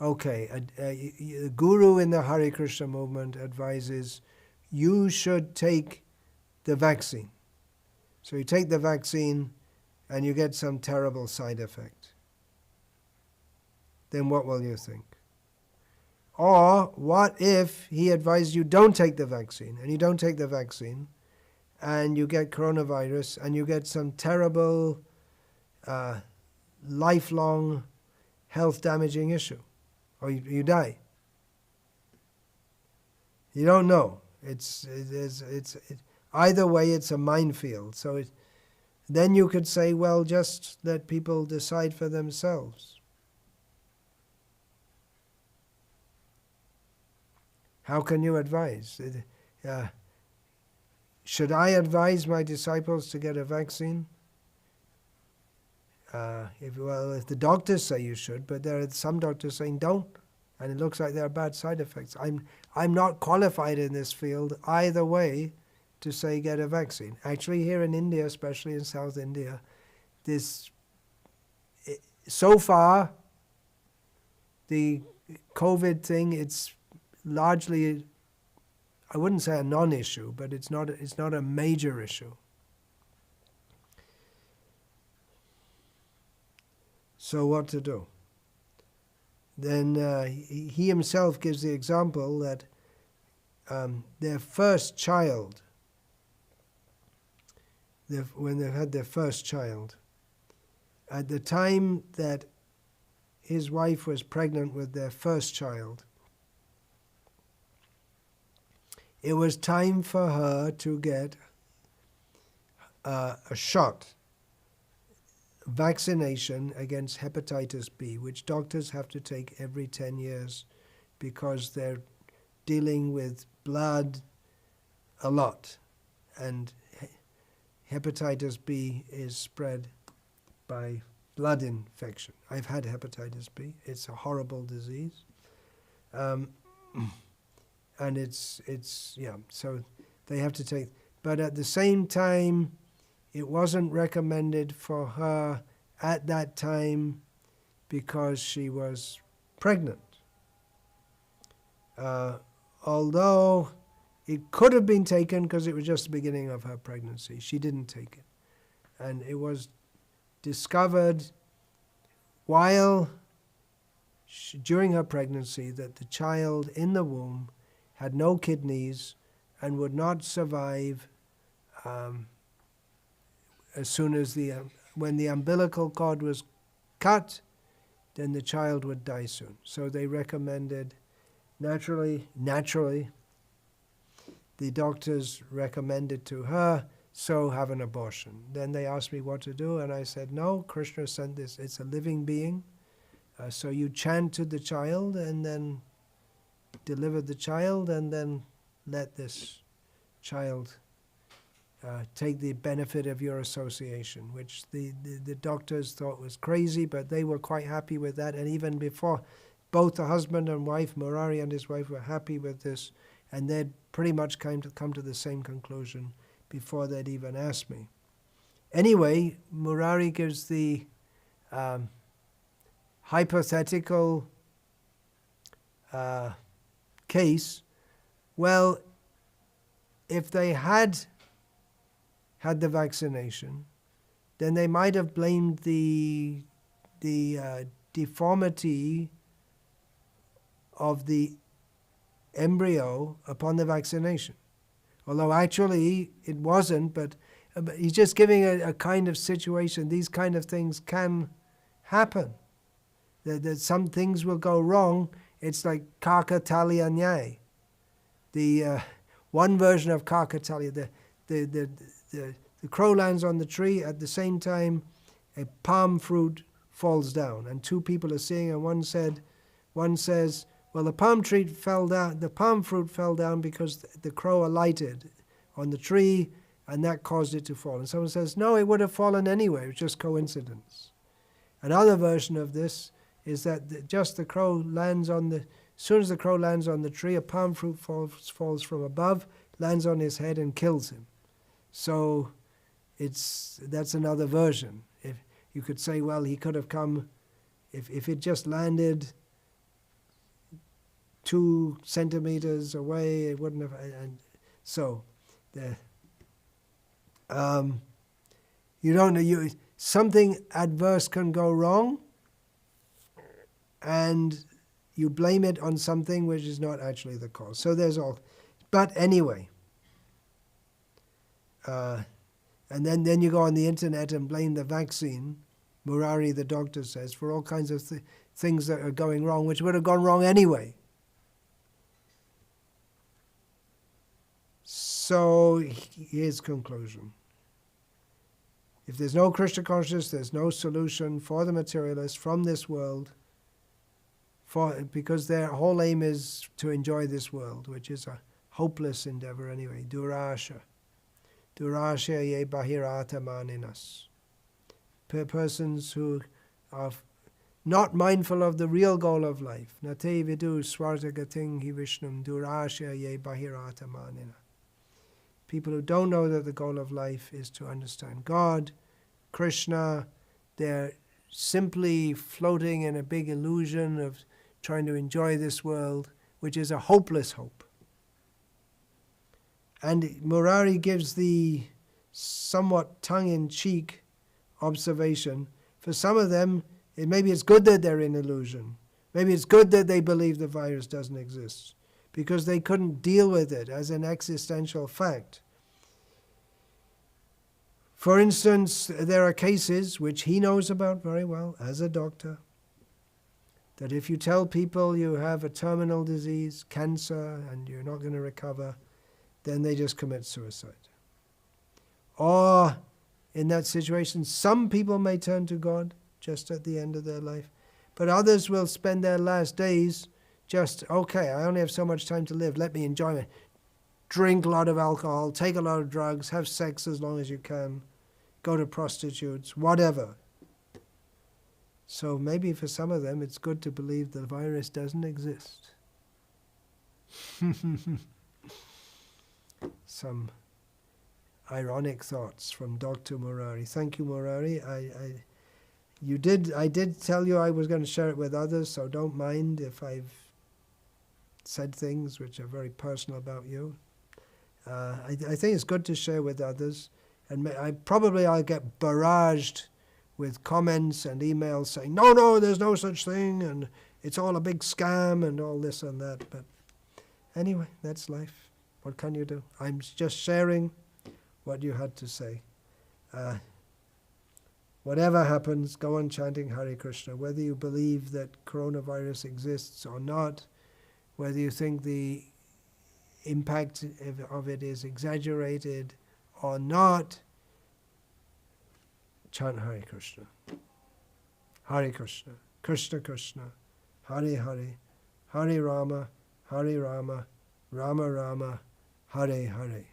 okay, a guru in the Hare Krishna movement advises you should take the vaccine. So you take the vaccine and you get some terrible side effect. Then what will you think? Or what if he advised you don't take the vaccine, and you don't take the vaccine, and you get coronavirus, and you get some terrible, lifelong, health-damaging issue, or you die? You don't know. Either way, it's a minefield. So then you could say, well, just let people decide for themselves. How can you advise? Should I advise my disciples to get a vaccine? If the doctors say you should, but there are some doctors saying don't, and it looks like there are bad side effects. I'm not qualified in this field either way to say get a vaccine. Actually, here in India, especially in South India, so far, the COVID thing, it's largely, I wouldn't say a non-issue, but it's not a major issue. So what to do? Then he himself gives the example that their first child when they had their first child. At the time that his wife was pregnant with their first child, it was time for her to get a shot, vaccination against hepatitis B, which doctors have to take every 10 years because they're dealing with blood a lot. And hepatitis B is spread by blood infection. I've had hepatitis B. It's a horrible disease. And it's so they have to take, but at the same time, it wasn't recommended for her at that time because she was pregnant. Although it could have been taken because it was just the beginning of her pregnancy. She didn't take it. And it was discovered during her pregnancy that the child in the womb had no kidneys and would not survive as soon as when the umbilical cord was cut, then the child would die soon. So they recommended, naturally, the doctors recommended to her, so have an abortion. Then they asked me what to do, and I said, no, Krishna sent this. It's a living being. So you chant to the child and then deliver the child and then let this child take the benefit of your association, which the doctors thought was crazy, but they were quite happy with that. And even before, both the husband and wife, Murari and his wife, were happy with this, and they'd pretty much come to the same conclusion before they'd even asked me. Anyway, Murari gives the hypothetical case. Well, if they had the vaccination, then they might have blamed the deformity of the embryo upon the vaccination. Although actually it wasn't, but he's just giving a kind of situation. These kind of things can happen. That some things will go wrong. It's like Kakataliya Nyai. The one version of Kakataliya, the crow lands on the tree, at the same time a palm fruit falls down, and two people are seeing, and one says, well, the palm fruit fell down because the crow alighted on the tree, and that caused it to fall. And someone says, no, it would have fallen anyway, it was just coincidence. Another version of this is that just the crow lands as soon as the crow lands on the tree, a palm fruit falls from above, lands on his head and kills him. So that's another version. If you could say, well, he could have come, if it just landed 2 centimeters away, it wouldn't have. And so, you don't know. Something adverse can go wrong, and you blame it on something which is not actually the cause. So there's all. But anyway, and then you go on the internet and blame the vaccine. Murari, the doctor, says, for all kinds of things that are going wrong, which would have gone wrong anyway. So his conclusion. If there's no Krishna consciousness, there's no solution for the materialist from this world, because their whole aim is to enjoy this world, which is a hopeless endeavor anyway. Durasha. Durasha ye bahirata maninas. Persons who are not mindful of the real goal of life. Nate vidu swartagating hi vishnum durasha ye bahirata manina. People who don't know that the goal of life is to understand God, Krishna, they're simply floating in a big illusion of trying to enjoy this world, which is a hopeless hope. And Murari gives the somewhat tongue-in-cheek observation. For some of them, maybe it's good that they're in illusion. Maybe it's good that they believe the virus doesn't exist, because they couldn't deal with it as an existential fact. For instance, there are cases which he knows about very well as a doctor, that if you tell people you have a terminal disease, cancer, and you're not going to recover, then they just commit suicide. Or, in that situation, some people may turn to God just at the end of their life, but others will spend their last days just, okay, I only have so much time to live, let me enjoy it. Drink a lot of alcohol, take a lot of drugs, have sex as long as you can, go to prostitutes, whatever. So maybe for some of them it's good to believe the virus doesn't exist. Some ironic thoughts from Dr. Murari. Thank you, Murari. I did tell you I was going to share it with others, so don't mind if I've said things which are very personal about you. I think it's good to share with others, and I'll get barraged with comments and emails saying, no, there's no such thing, and it's all a big scam, and all this and that. But anyway, that's life. What can you do? I'm just sharing what you had to say. Whatever happens, go on chanting Hare Krishna, whether you believe that coronavirus exists or not, whether you think the impact of it is exaggerated or not, chant Hare Krishna. Hare Krishna, Krishna Krishna, Hare Hare, Hare Rama, Rama Rama, Hare Hare.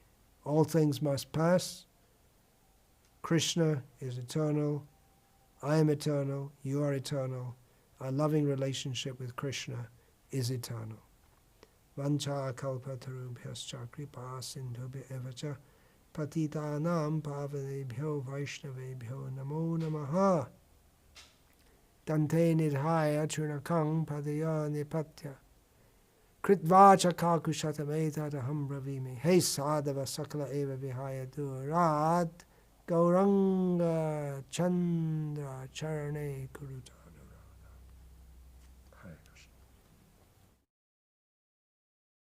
All things must pass. Krishna is eternal. I am eternal. You are eternal. Our loving relationship with Krishna is eternal. Vancha kalpatarubhyascha kripa sindhubhya evacha patitanam pavanebhyo vaishnavebhyo namo namaha dante nidhaya chunakang padaya nipatya kritvacha kakushatameta bravimi hey sadhava sakala eva vihaya durat gauranga chandra charane kuruta.